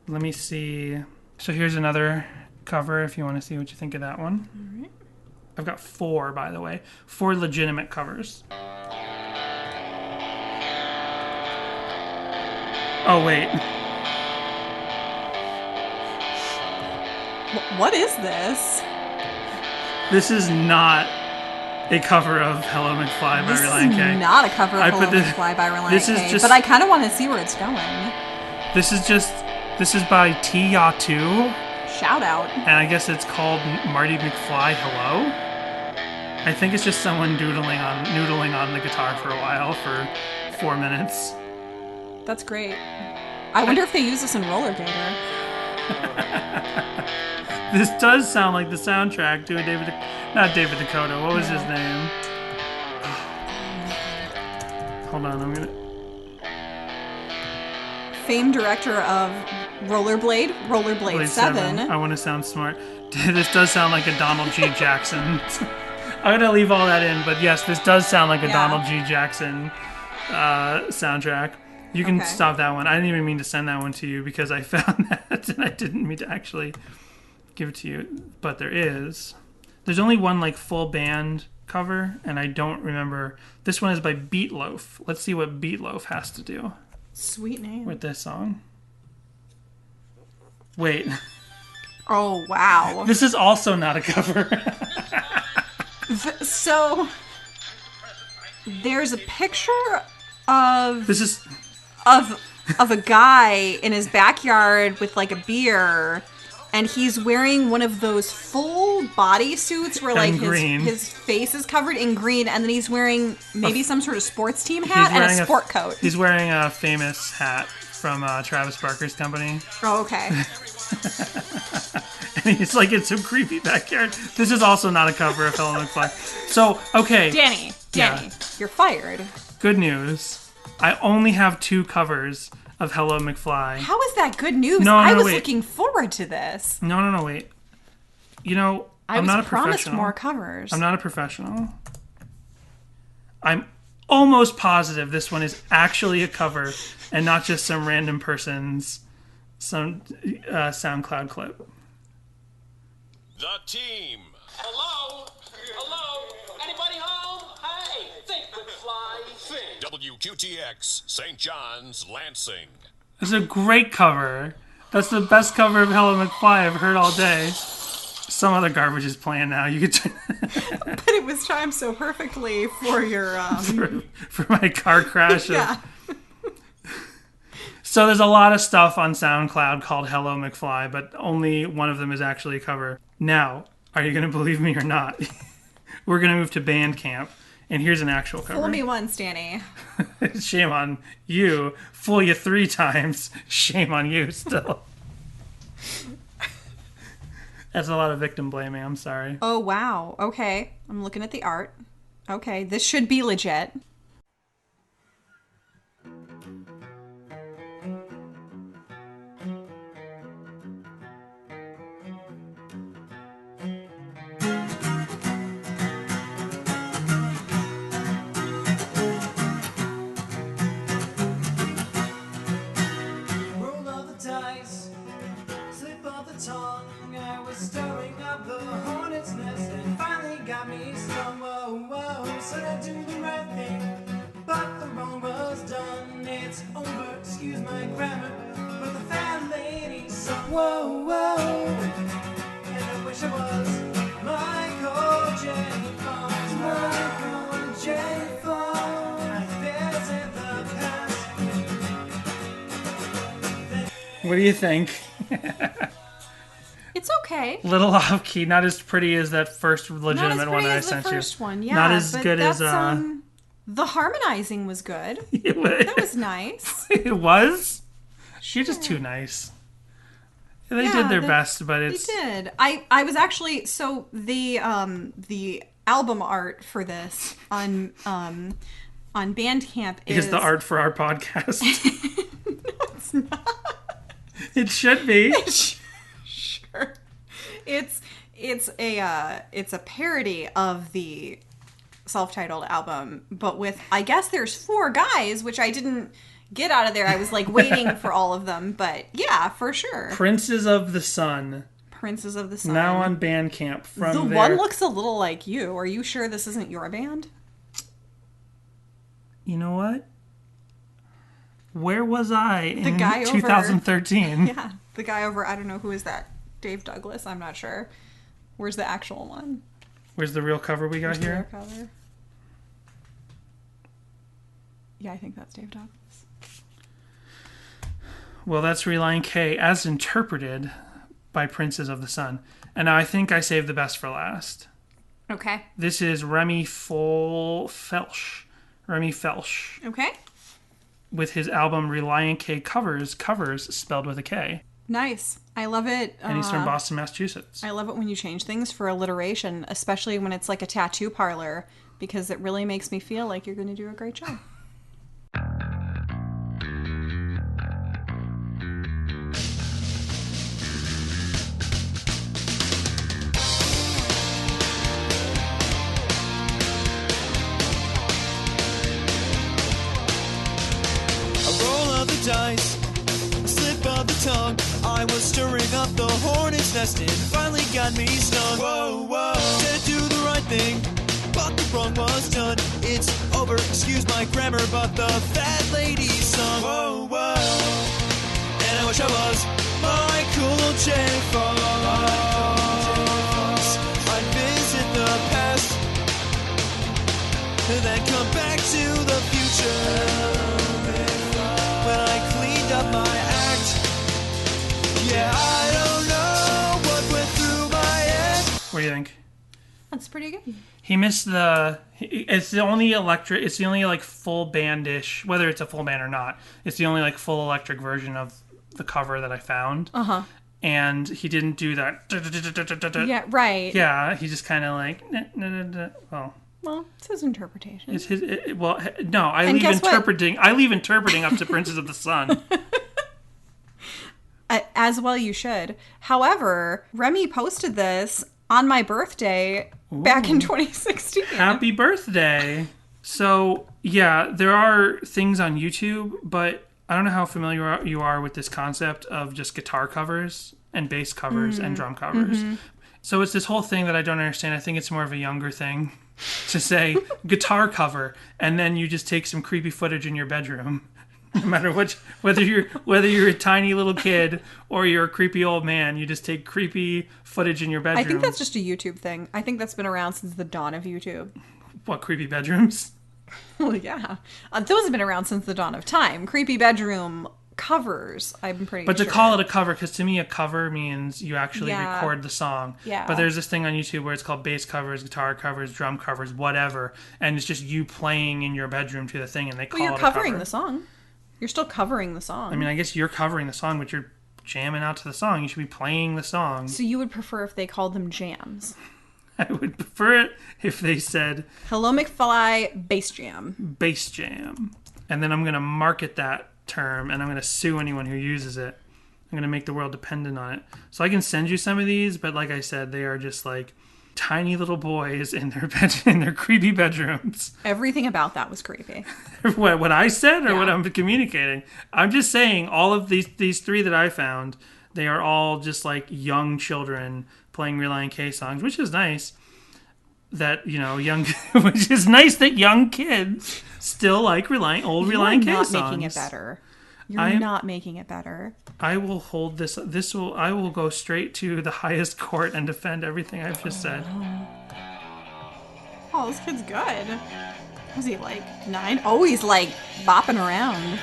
Let me see. So here's another cover if you want to see what you think of that one. All right. I've got 4, by the way. 4 legitimate covers. Oh, wait. What is this? This is not a cover of Hello McFly by This Relient is K. not a cover of I Hello put this- McFly by Relient this is K, just- but I kind of want to see where it's going. This is by T Yatu, Shout out. and I guess it's called Marty McFly Hello. I think it's just someone noodling on the guitar for a while for 4 minutes. That's great. I wonder if they use this in Roller Gator. This does sound like the soundtrack to not David Dakota. What was his name? Hold on, I'm gonna. Famed director of Rollerblade Blade 7. I want to sound smart. This does sound like a Donald G. Jackson. I'm gonna leave all that in, but yes, this does sound like a Yeah. Donald G. Jackson soundtrack. You can Okay. stop that one. I didn't even mean to send that one to you because I found that and I didn't mean to actually give it to you. But there's only one like full band cover, and I don't remember. This one is by Beatloaf. Let's see what Beatloaf has to do Sweet name. with this song. Wait, Oh, wow. this is also not a cover. So, there's a picture of This is a guy in his backyard with like a beer, and he's wearing one of those full body suits where like And green. his face is covered in green, and then he's wearing maybe some sort of sports team hat and wearing a sport coat. He's wearing a famous hat from Travis Barker's company. Oh, okay. And he's like in some creepy backyard. This is also not a cover of Hello McFly. So, okay, Danny, Yeah. you're fired. good news. I only have 2 covers of Hello McFly. How is that good news? No, I was wait. looking forward to this. No, wait. You know, I I'm was not a promised professional. more covers. I'm not a professional. I'm almost positive this one is actually a cover and not just some random person's SoundCloud clip. The team. Hello? Hello? Anybody home? Hey, think McFly. Think. WQTX, St. John's, Lansing. It's a great cover. That's the best cover of Hello McFly I've heard all day. Some other garbage is playing now. You could But it was timed so perfectly for your for my car crash. yeah. So there's a lot of stuff on SoundCloud called Hello McFly, but only one of them is actually a cover. Now, are you going to believe me or not? We're going to move to Bandcamp, and here's an actual cover. Fool me once, Danny. Shame on you. Fool you 3 times. Shame on you still. That's a lot of victim blaming. I'm sorry. Oh, wow. Okay. I'm looking at the art. Okay. This should be legit. Roll of the dice, slip of the tongue. I was stirring up the hornet's nest and finally got me stung. Whoa, whoa, said I do the right thing, but the wrong was done. It's over, excuse my grammar, but the fat lady sung. Whoa, whoa, and I wish I was Michael J. Fox. Michael J. Fox. I visit the past. What do you think? It's okay. Little off key, not as pretty as that first Not as legitimate one pretty that I as the sent you. first one, yeah. Not as but good as that's, the harmonizing was good. That was nice. It was. You're just too nice. They did their best, but it's. They did. I was actually so the album art for this on Bandcamp Is the art for our podcast? No, it's not. It should be. Sure. It's a parody of the self-titled album, but with, I guess there's 4 guys, which I didn't get out of there. I was like waiting for all of them, but yeah, for sure. Princes of the Sun. Princes of the Sun. Now on Bandcamp. From the there. one looks a little like you. Are you sure this isn't your band? You know what? Where was I in The guy over- 2013? Yeah, the guy over, I don't know, who is that? Dave Douglas? I'm not sure. Where's the actual one? Where's the real cover we got here? Real cover. Yeah, I think that's Dave Douglas. Well, that's Relient K as interpreted by Princes of the Sun. And now I think I saved the best for last. Okay. This is Remy Felsch. Remy Felsch. Okay. With his album Relient K Covers spelled with a K. Nice. I love it. And he's from Boston, Massachusetts. I love it when you change things for alliteration, especially when it's like a tattoo parlor, because it really makes me feel like you're going to do a great job. Dice, a slip of the tongue. I was stirring up the hornet's nest and finally got me stung. Whoa, whoa, said do the right thing, but the wrong was done. It's over, excuse my grammar, but the fat lady sung. Whoa, whoa, and I wish I was Michael J. Fox. I'd visit the past and then come back to the future. When I cleaned up my act, yeah, I don't know what went through my head. What do you think? That's pretty good. He missed it's the only electric, it's the only like full bandish, whether it's a full band or not, it's the only like full electric version of the cover that I found. Uh-huh. And he didn't do that. Yeah, right. Yeah, he just kind of like, Well, it's his interpretation. it's his, no, I And leave guess what? interpreting up to Princes of the Sun. As well you should. However, Remy posted this on my birthday back in 2016. Happy birthday. So, yeah, there are things on YouTube, but I don't know how familiar you are with this concept of just guitar covers and bass covers and drum covers. Mm-hmm. So it's this whole thing that I don't understand. I think it's more of a younger thing. to say guitar cover, and then you just take some creepy footage in your bedroom. No matter whether you're a tiny little kid or you're a creepy old man, you just take creepy footage in your bedroom. I think that's just a YouTube thing. I think that's been around since the dawn of YouTube. What, creepy bedrooms? Well, yeah. Those have been around since the dawn of time. Creepy bedroom covers, I'm pretty sure. But to call it a cover, because to me a cover means you actually Yeah. record the song. Yeah. But there's this thing on YouTube where it's called bass covers, guitar covers, drum covers, whatever. And it's just you playing in your bedroom to the thing, and they call Well, you're it a cover. covering the song. You're still covering the song. I mean, I guess you're covering the song, but you're jamming out to the song. You should be playing the song. So you would prefer if they called them jams. I would prefer it if they said Hello, McFly, bass jam. bass jam. And then I'm going to market that term, and I'm going to sue anyone who uses it. I'm going to make the world dependent on it. So I can send you some of these, but like I said, they are just like tiny little boys in their creepy bedrooms. Everything about that was creepy. What I said, or Yeah. what I'm communicating? I'm just saying all of these three that I found, they are all just like young children playing Relient K songs, which is nice. That, you know, which is nice that young kids still like old Relient K You're not songs. making it better. You're not making it better. I will hold this. I will go straight to the highest court and defend everything I've just said. Oh, this kid's good. Was he like 9? Oh, he's like bopping around.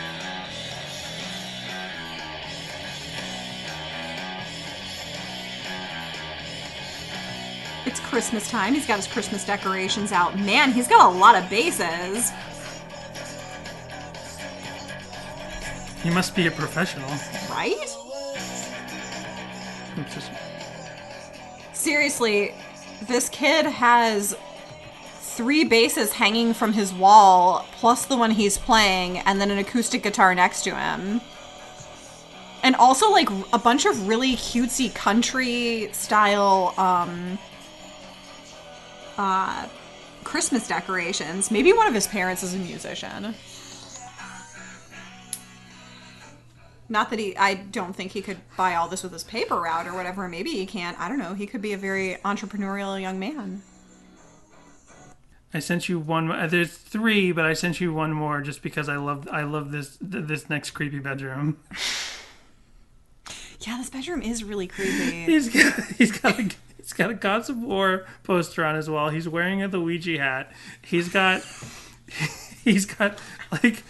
It's Christmas time. He's got his Christmas decorations out. Man, he's got a lot of bases. He must be a professional. Right? Oops, just- Seriously, this kid has 3 basses hanging from his wall, plus the one he's playing, and then an acoustic guitar next to him. And also, like, a bunch of really cutesy country style, Christmas decorations. Maybe one of his parents is a musician. Not that I don't think he could buy all this with his paper route or whatever. Maybe he can't. I don't know. He could be a very entrepreneurial young man. I sent you one. There's 3, but I sent you one more just because I love this next creepy bedroom. Yeah, this bedroom is really creepy. He's got a Gods of War poster on his wall. He's wearing a Luigi hat. He's got like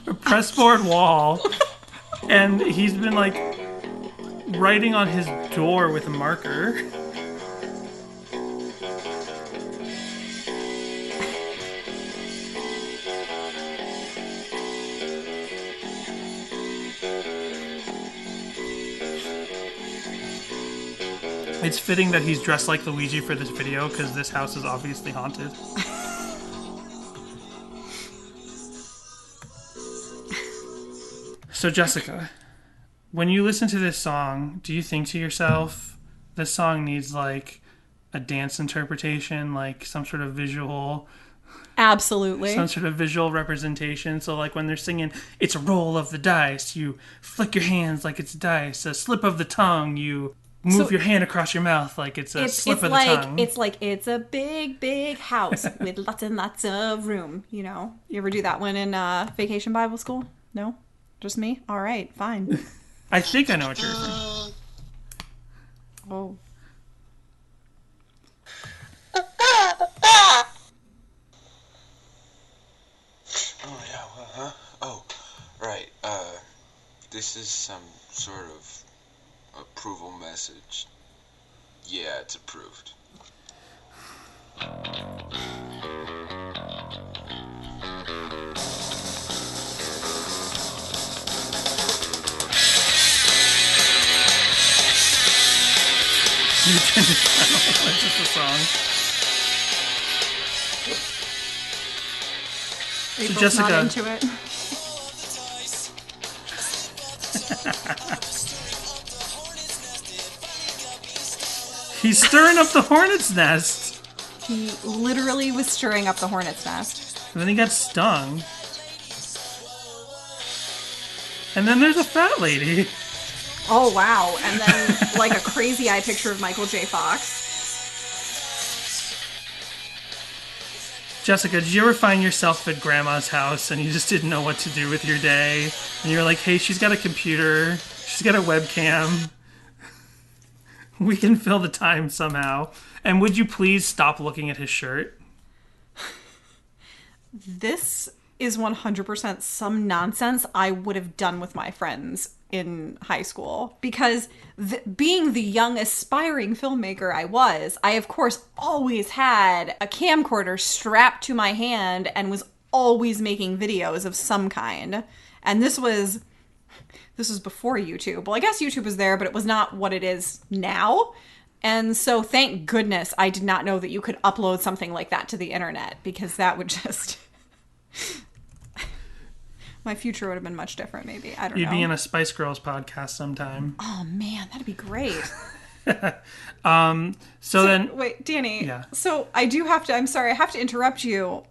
a pressboard wall, and he's been like writing on his door with a marker. It's fitting that he's dressed like Luigi for this video because this house is obviously haunted. So Jessica, when you listen to this song, do you think to yourself, this song needs like a dance interpretation, like some sort of visual... Absolutely. Some sort of visual representation. So like when they're singing, it's a roll of the dice, you flick your hands like it's dice. A slip of the tongue, you move your hand across your mouth like it's a slip of the tongue. It's like it's a big, big house with lots and lots of room. You know, you ever do that one in Vacation Bible School? No, just me. All right, fine. I think I know what you're referring. Oh, Oh, yeah, huh? Oh, right, this is some sort of approval message. Yeah, it's approved. You turn the channel. That's just a song. April's Jessica- not into it. He's stirring up the hornet's nest. He literally was stirring up the hornet's nest. And then he got stung. And then there's a fat lady. Oh wow! And then like a crazy eye picture of Michael J. Fox. Jessica, did you ever find yourself at grandma's house and you just didn't know what to do with your day? And you're like, hey, she's got a computer. She's got a webcam. We can fill the time somehow. And would you please stop looking at his shirt? This is 100% some nonsense I would have done with my friends in high school. Because being the young, aspiring filmmaker I of course, always had a camcorder strapped to my hand and was always making videos of some kind. And this was before YouTube. Well, I guess YouTube was there, but it was not what it is now. And so thank goodness I did not know that you could upload something like that to the internet, because that would just... my future would have been much different, maybe. I don't know. You'd be in a Spice Girls podcast sometime. Oh, man, that'd be great. So then... Wait, Danny. Yeah. So I do have to... I'm sorry, I have to interrupt you.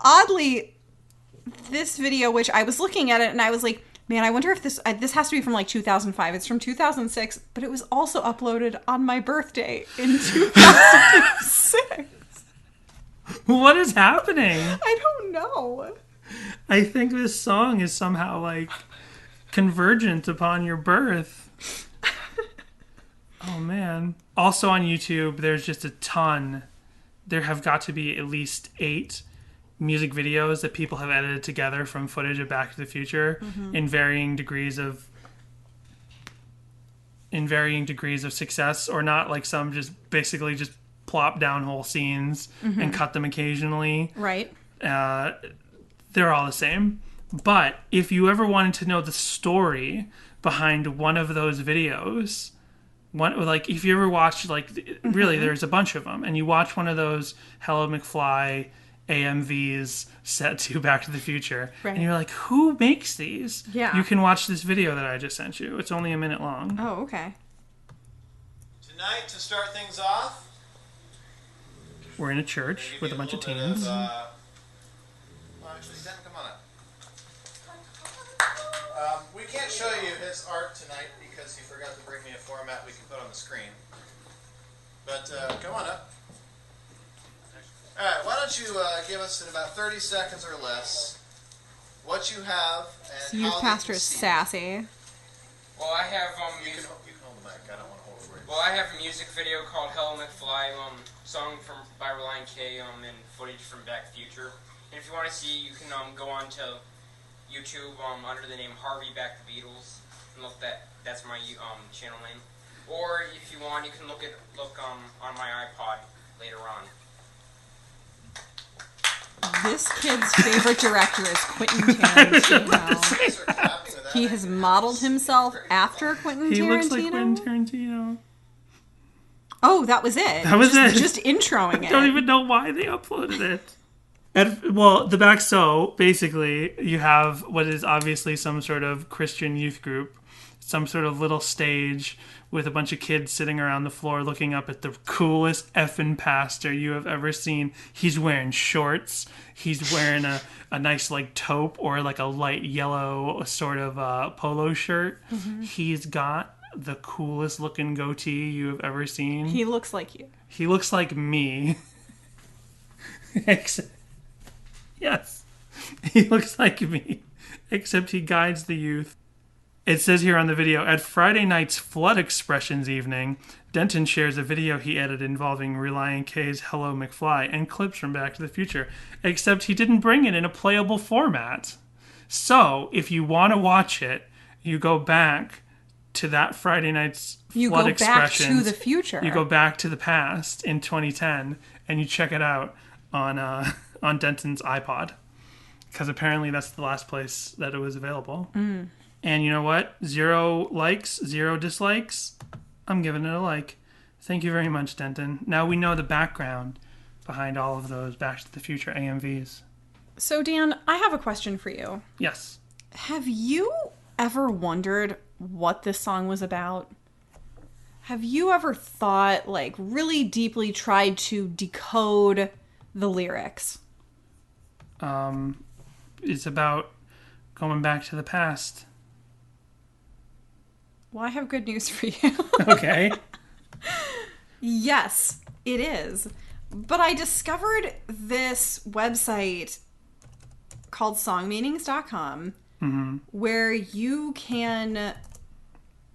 Oddly, this video, which I was looking at it and I was like, man, I wonder if this has to be from like 2005. It's from 2006, but it was also uploaded on my birthday in 2006. What is happening? I don't know. I think this song is somehow like convergent upon your birth. Oh man. Also on YouTube, there's just a ton. There have got to be at least 8 music videos that people have edited together from footage of Back to the Future in varying degrees of success, or not. Like some just basically just plop down whole scenes and cut them occasionally. Right. They're all the same. But if you ever wanted to know the story behind one of those videos, like if you ever watched, like really there's a bunch of them, and you watch one of those Hello McFly AMVs set to Back to the Future, right, and you're like, who makes these? Yeah. You can watch this video that I just sent you. It's only a minute long. Oh, okay. Tonight, to start things off, We're in a church with a bunch of teens. Well, actually, Dan, come on up. We can't show you his art tonight because he forgot to bring me a format we can put on the screen. But come on up. All right, why don't you give us in about 30 seconds or less what you have and Youth how pastor they is proceed. sassy. Well, I have You can hold the mic. I don't want to hold it for you. well, I have a music video called "Hello McFly," song by Relient K, and footage from Back to the Future. And if you want to see, you can go on to YouTube under the name Harvey Back the Beatles, and look that's my channel name. Or if you want, you can look on my iPod later on. This kid's favorite director is Quentin Tarantino. Thanks for clapping with that. He has modeled himself after Quentin He Tarantino. looks like Quentin Tarantino. Oh, that was it. That was it. Just introing it. I don't even know why they uploaded it. Well, the back, so basically you have what is obviously some sort of Christian youth group, some sort of little stage with a bunch of kids sitting around the floor looking up at the coolest effing pastor you have ever seen. He's wearing shorts. He's wearing a nice like taupe or like a light yellow sort of polo shirt. He's got the coolest looking goatee you have ever seen. He looks like you. He looks like me. Yes. He looks like me. Except he guides the youth. It says here on the video, at Friday night's Flood Expressions evening, Denton shares a video he edited involving Relient K's Hello McFly and clips from Back to the Future, except he didn't bring it in a playable format. So, if you want to watch it, you go back to that Friday night's You Flood go back Expressions. to the future. You go back to the past in 2010, and you check it out on Denton's iPod. Because apparently that's the last place that it was available. And you know what? 0 likes, 0 dislikes. I'm giving it a like. Thank you very much, Denton. Now we know the background behind all of those Back to the Future AMVs. So, Dan, I have a question for you. Yes. Have you ever wondered what this song was about? Have you ever thought, like, really deeply tried to decode the lyrics? It's about going back to the past. Well, I have good news for you. Okay. Yes, it is. But I discovered this website called songmeanings.com where you can,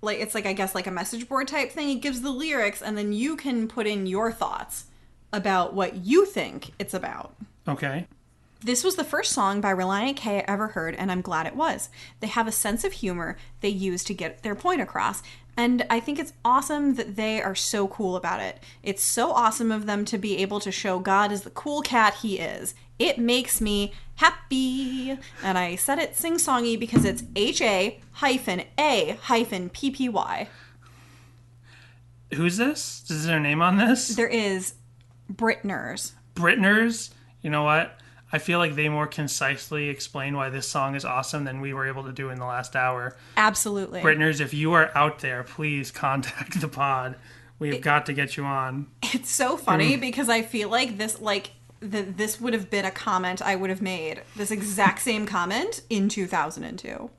like, it's like, I guess, like a message board type thing. It gives the lyrics, and then you can put in your thoughts about what you think it's about. Okay. This was the first song by Relient K I ever heard, and I'm glad it was. They have a sense of humor they use to get their point across, and I think it's awesome that they are so cool about it. It's so awesome of them to be able to show God as the cool cat he is. It makes me happy. And I said it sing-songy because it's HA-A-PPY. Who's this? Is there a name on this? There is Britners. Britners? You know what? I feel like they more concisely explain why this song is awesome than we were able to do in the last hour. Absolutely. Britners, if you are out there, please contact the pod. We've got to get you on. It's so funny because I feel like this, this would have been a comment I would have made. This exact same comment in 2002.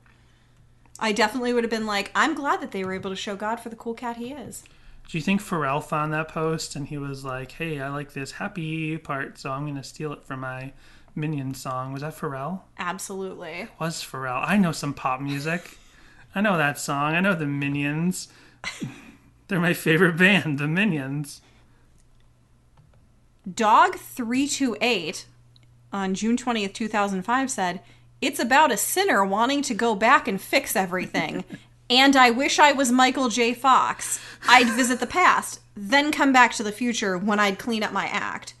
I definitely would have been like, I'm glad that they were able to show God for the cool cat he is. Do you think Pharrell found that post and he was like, hey, I like this happy part, so I'm going to steal it from my Minions song? Was that Pharrell? Absolutely. It was Pharrell. I know some pop music. I know that song. I know the Minions. They're my favorite band, the Minions. Dog328 on June 20th, 2005 said, it's about a sinner wanting to go back and fix everything. And I wish I was Michael J. Fox. I'd visit the past, then come back to the future when I'd clean up my act.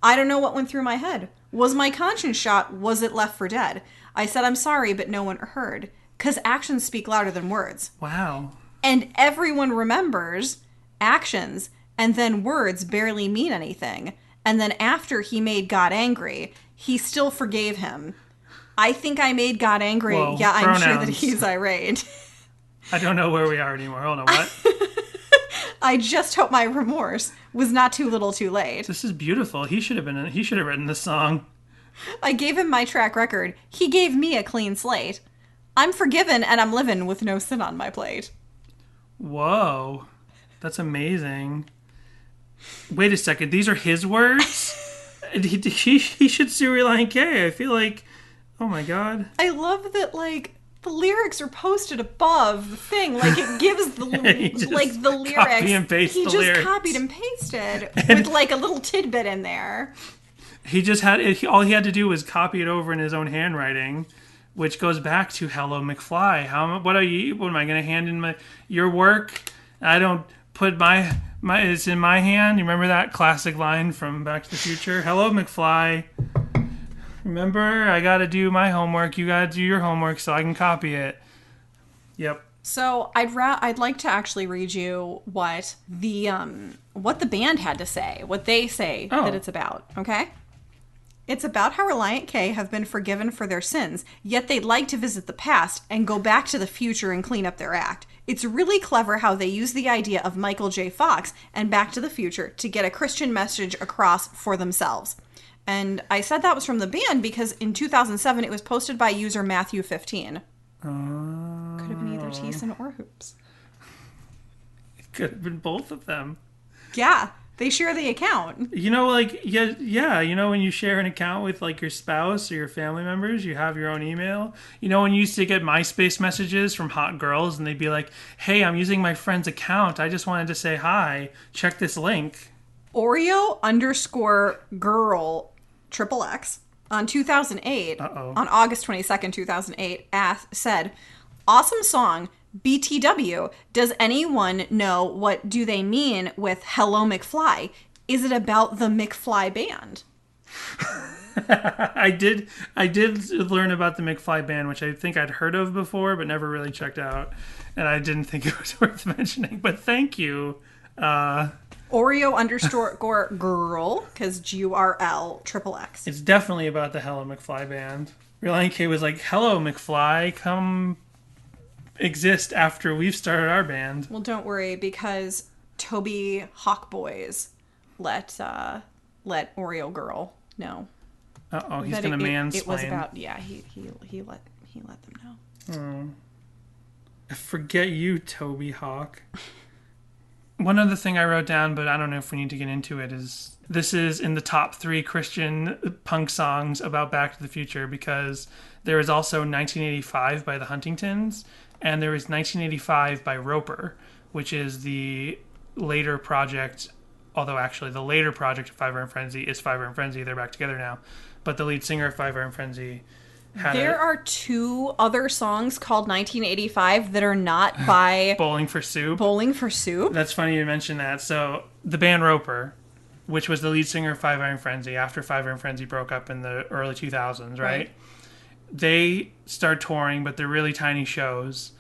I don't know what went through my head. Was my conscience shot? Was it left for dead? I said I'm sorry, but no one heard. 'Cause actions speak louder than words. Wow. And everyone remembers actions, and then words barely mean anything. And then after he made God angry, he still forgave him. I think I made God angry. Whoa, yeah, I'm pronouns. sure that he's irate. I don't know where we are anymore. Hold on, what? I just hope my remorse was not too little too late. This is beautiful. He should have written this song. I gave him my track record. He gave me a clean slate. I'm forgiven and I'm living with no sin on my plate. Whoa. That's amazing. Wait a second. These are his words? he should sue Relient K. I feel like, oh my God. I love that, like, the lyrics are posted above the thing. Like, it gives the like the lyrics. Copy and paste he the just lyrics. copied and pasted with like a little tidbit in there. He just had all he had to do was copy it over in his own handwriting, which goes back to "Hello, McFly." What am I going to hand in your work? I don't put my it's in my hand. You remember that classic line from Back to the Future? "Hello, McFly. Remember, I got to do my homework. You got to do your homework so I can copy it." Yep. So I'd like to actually read you what the band had to say, what they say that it's about. Okay. It's about how Relient K have been forgiven for their sins, yet they'd like to visit the past and go back to the future and clean up their act. It's really clever how they use the idea of Michael J. Fox and Back to the Future to get a Christian message across for themselves. And I said that was from the band because in 2007 it was posted by user Matthew15. Could have been either Thiessen or Hoops. It could have been both of them. Yeah, they share the account. You know, like, yeah, you know when you share an account with, like, your spouse or your family members, you have your own email? You know when you used to get MySpace messages from hot girls and they'd be like, hey, I'm using my friend's account. I just wanted to say hi. Check this link. Oreo_girl XXX on 2008, on August 22nd, 2008, said, awesome song, BTW. Does anyone know what do they mean with Hello McFly? Is it about the McFly band? I did learn about the McFly band, which I think I'd heard of before, but never really checked out. And I didn't think it was worth mentioning, but thank you. Oreo_girl, because GURL XXX. It's definitely about the Hello McFly band. Relient K was like, hello McFly, come exist after we've started our band. Well, don't worry, because Toby Hawk Boys let Oreo Girl know. He's gonna mansplain. It was about, yeah, he let them know. Forget you, Toby Hawk. One other thing I wrote down, but I don't know if we need to get into it, is this is in the top 3 Christian punk songs about Back to the Future, because there is also 1985 by the Huntingtons, and there is 1985 by Roper, which is the later project, although actually the later project of Five Iron Frenzy is Five Iron Frenzy. They're back together now. But the lead singer of Five Iron Frenzy had There are 2 other songs called 1985 that are not by Bowling for Soup. Bowling for Soup. That's funny you mention that. So the band Roper, which was the lead singer of Five Iron Frenzy after Five Iron Frenzy broke up in the early 2000s, right? They start touring, but they're really tiny shows.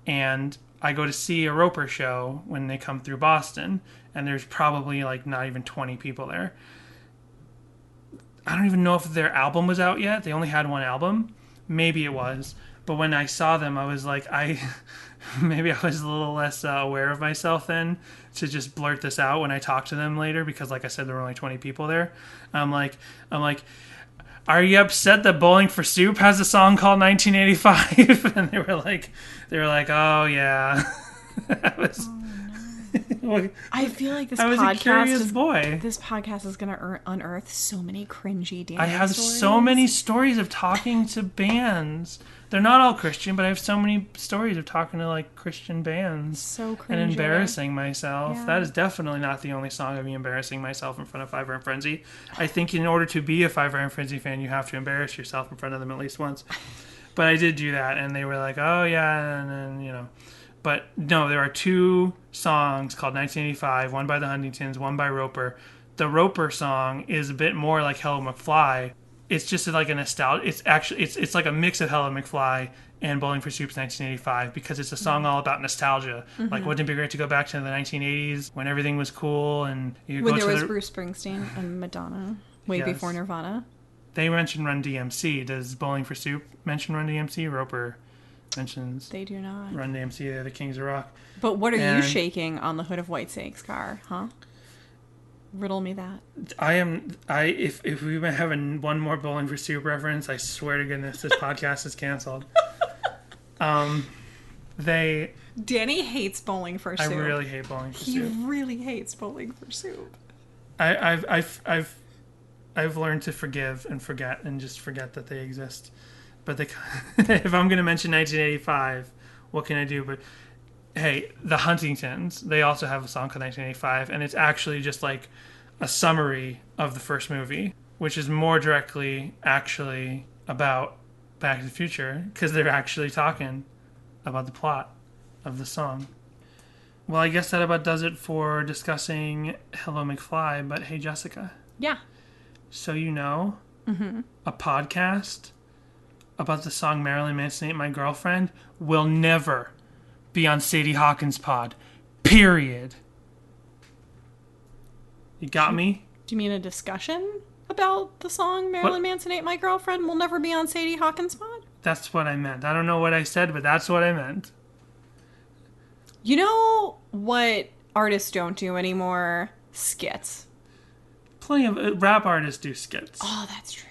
And I go to see a Roper show when they come through Boston, and there's probably like not even 20 people there. I don't even know if their album was out yet. They only had one album. Maybe it was. But when I saw them, I was like, maybe I was a little less aware of myself then to just blurt this out when I talked to them later, because like I said, there were only 20 people there. I'm like, are you upset that Bowling for Soup has a song called 1985? And they were like, oh yeah. I feel like this I was a curious boy. This podcast is going to unearth so many cringy Danny I have stories. so many stories of talking to bands. They're not all Christian, but I have so many stories of talking to like Christian bands. So cringy. And embarrassing myself. Yeah. That is definitely not the only song of me embarrassing myself in front of Five Iron Frenzy. I think in order to be a Five Iron Frenzy fan, you have to embarrass yourself in front of them at least once. But I did do that, and they were like, oh yeah, and then, you know. But no, there are 2 songs called 1985, one by the Huntingtons, one by Roper. The Roper song is a bit more like Hello McFly. It's just like a nostalgia. It's actually it's like a mix of Hello McFly and Bowling for Soup's 1985, because it's a song all about nostalgia. Mm-hmm. Like, wouldn't it be great to go back to the 1980s when everything was cool and you when go there to was Bruce Springsteen and Madonna way Yes. before Nirvana. They mentioned Run DMC. Does Bowling for Soup mention Run DMC? Roper mentions They do not. Run DMC. They're the Kings of Rock. But what are you And- shaking on the hood of White Snake's car, huh? Riddle me that. If we have one more Bowling for Soup reference, I swear to goodness this podcast is canceled. Danny hates Bowling for Soup. I really hate Bowling for He Soup. really hates Bowling for Soup. I've learned to forgive and forget and just forget that they exist. But if I'm going to mention 1985, what can I do? But hey, the Huntingtons, they also have a song called 1985, and it's actually just like a summary of the first movie, which is more directly actually about Back to the Future, because they're actually talking about the plot of the song. Well, I guess that about does it for discussing Hello McFly, but hey, Jessica. Yeah. So you know, a podcast about the song Marilyn Manson Ain't My Girlfriend will never be on Sadie Hawkins' pod. Period. You got me? Do you mean a discussion about the song Marilyn Manson Ain't My Girlfriend will never be on Sadie Hawkins' pod? That's what I meant. I don't know what I said, but that's what I meant. You know what artists don't do anymore? Skits. Plenty of rap artists do skits. Oh, that's true.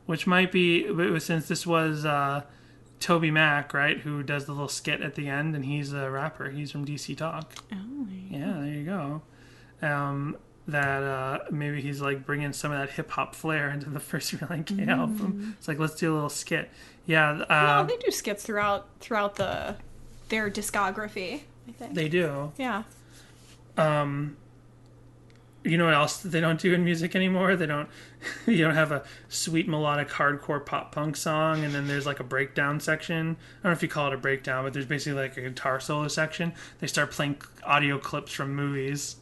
Which might be, since this was Toby Mac, right, who does the little skit at the end, and he's a rapper. He's from DC Talk. Oh, yeah, there you go. That maybe he's like bringing some of that hip hop flair into the first Relient K album. It's like, let's do a little skit. Yeah. Well, they do skits throughout their discography, I think. They do. Yeah. You know what else they don't do in music anymore? You don't have a sweet melodic hardcore pop punk song and then there's like a breakdown section. I don't know if you call it a breakdown, but there's basically like a guitar solo section. They start playing audio clips from movies.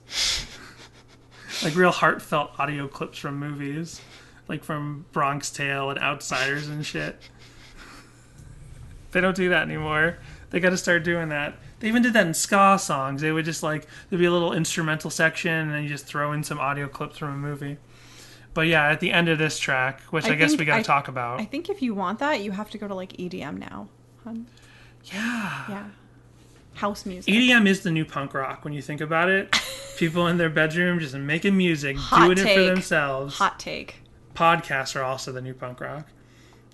Like real heartfelt audio clips from movies. Like from Bronx Tale and Outsiders and shit. They don't do that anymore. They got to start doing that. They even did that in ska songs. They would just like, there'd be a little instrumental section and then you just throw in some audio clips from a movie. But yeah, at the end of this track, which I guess we got to talk about. I think if you want that, you have to go to like EDM now. Yeah. Yeah. House music. EDM is the new punk rock when you think about it. People in their bedroom just making music, Hot doing take. it for themselves. Hot take. Podcasts are also the new punk rock.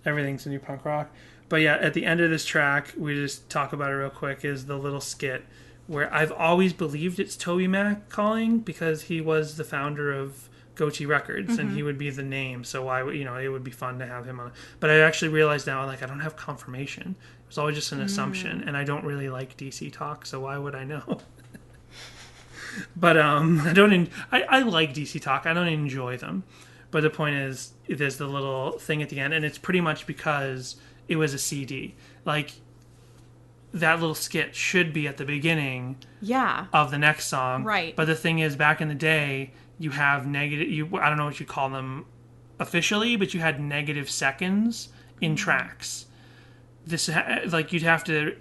Everything's the new punk rock. But yeah, at the end of this track, we just talk about it real quick, is the little skit where I've always believed it's Toby Mac calling because he was the founder of Goatee Records and he would be the name. So why would, it would be fun to have him on. But I actually realized now, like, I don't have confirmation. It was always just an assumption, and I don't really like DC Talk, so why would I know? But I like DC Talk. I don't enjoy them. But the point is, there's the little thing at the end, and it's pretty much because it was a CD. Like, that little skit should be at the beginning of the next song. Right. But the thing is, back in the day, you have I don't know what you call them officially, but you had negative seconds in tracks. This, like, you'd have to,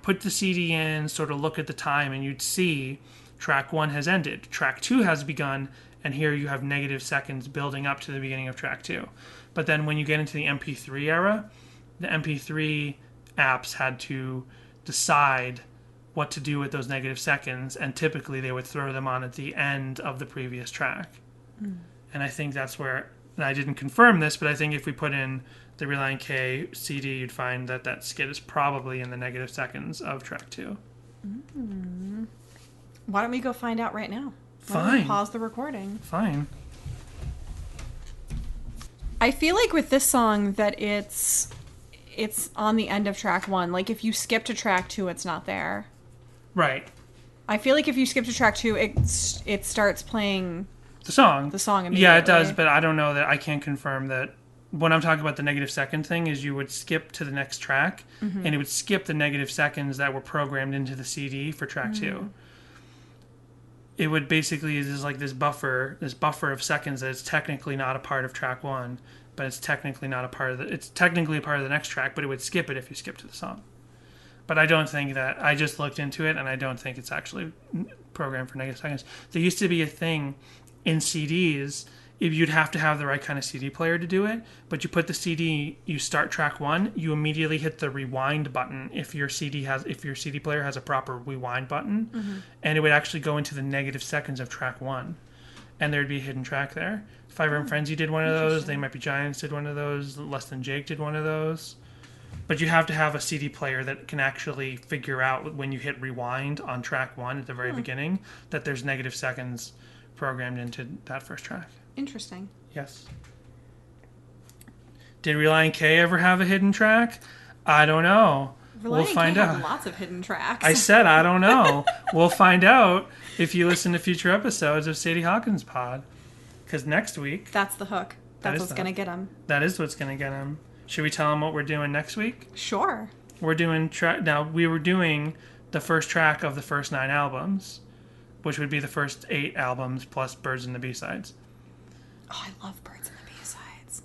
put the CD in, sort of look at the time, and you'd see track 1 has ended. Track 2 has begun, and here you have negative seconds building up to the beginning of track 2. But then when you get into the MP3 era, the MP3 apps had to decide what to do with those negative seconds, and typically they would throw them on at the end of the previous track. And I think that's where, and I didn't confirm this, but I think if we put in the Relient K CD, you'd find that skit is probably in the negative seconds of track 2. Why don't we go find out right now? Why don't Fine. we pause the recording? Fine. I feel like with this song that it's on the end of track 1. Like, if you skip to track 2, it's not there. Right. I feel like if you skip to track 2, it starts playing The song immediately. Yeah, it does, but I don't know that I can't confirm that. When I'm talking about the negative second thing, is you would skip to the next track, and it would skip the negative seconds that were programmed into the CD for track 2. It would basically, there's like this buffer of seconds that is technically not a part of track 1, but it's technically not a part of it's technically a part of the next track, but it would skip it if you skip to the song. But I don't think that, I just looked into it, and I don't think it's actually programmed for negative seconds. There used to be a thing in CDs, if you'd have to have the right kind of CD player to do it, but you put the CD, you start track 1, you immediately hit the rewind button if your CD player has a proper rewind button, and it would actually go into the negative seconds of track 1, and there'd be a hidden track there. Fiverr and Frenzy did one of those, They Might Be Giants did one of those, Less Than Jake did one of those. But you have to have a CD player that can actually figure out when you hit rewind on track 1 at the very beginning that there's negative seconds programmed into that first track. Interesting. Yes. Did Relient K ever have a hidden track? I don't know. We'll find out. Lots of hidden tracks. I said I don't know. We'll find out if you listen to future episodes of Sadie Hawkins Pod. Because next week... That's the hook. That's what's going to get him. That is what's going to get him. Should we tell him what we're doing next week? Sure. We're doing... Now, we were doing the first track of the first 9 albums, which would be the first 8 albums plus Birds and the B-Sides. Oh, I love Birds and the B-Sides.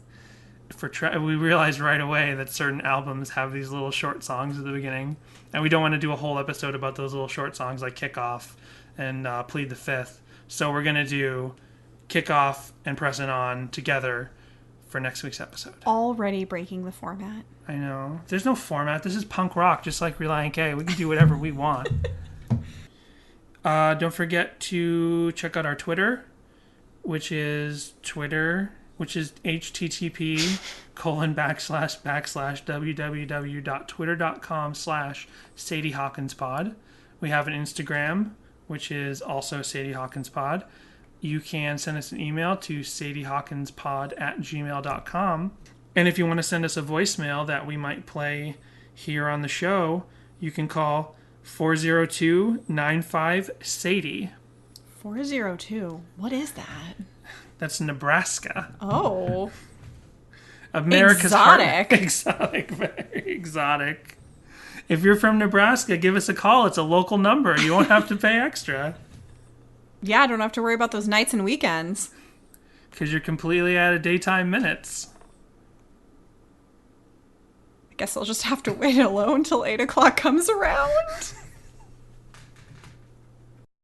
We realized right away that certain albums have these little short songs at the beginning, and we don't want to do a whole episode about those little short songs like Kickoff and Plead the Fifth. So we're going to do Kickoff and Pressing On together for next week's episode. Already breaking the format. I know. There's no format. This is punk rock, just like Relient K. We can do whatever we want. Don't forget to check out our Twitter, which is http://www.twitter.com/SadieHawkinsPod. We have an Instagram, which is also Sadie Hawkins Pod. You can send us an email to sadiehawkinspod@gmail.com. And if you want to send us a voicemail that we might play here on the show, you can call 402-95-SADIE. 402? What is that? That's Nebraska. Oh. America's exotic. Exotic. Very exotic. If you're from Nebraska, give us a call. It's a local number. You won't have to pay extra. Yeah, I don't have to worry about those nights and weekends. Because you're completely out of daytime minutes. I guess I'll just have to wait alone till 8 o'clock comes around.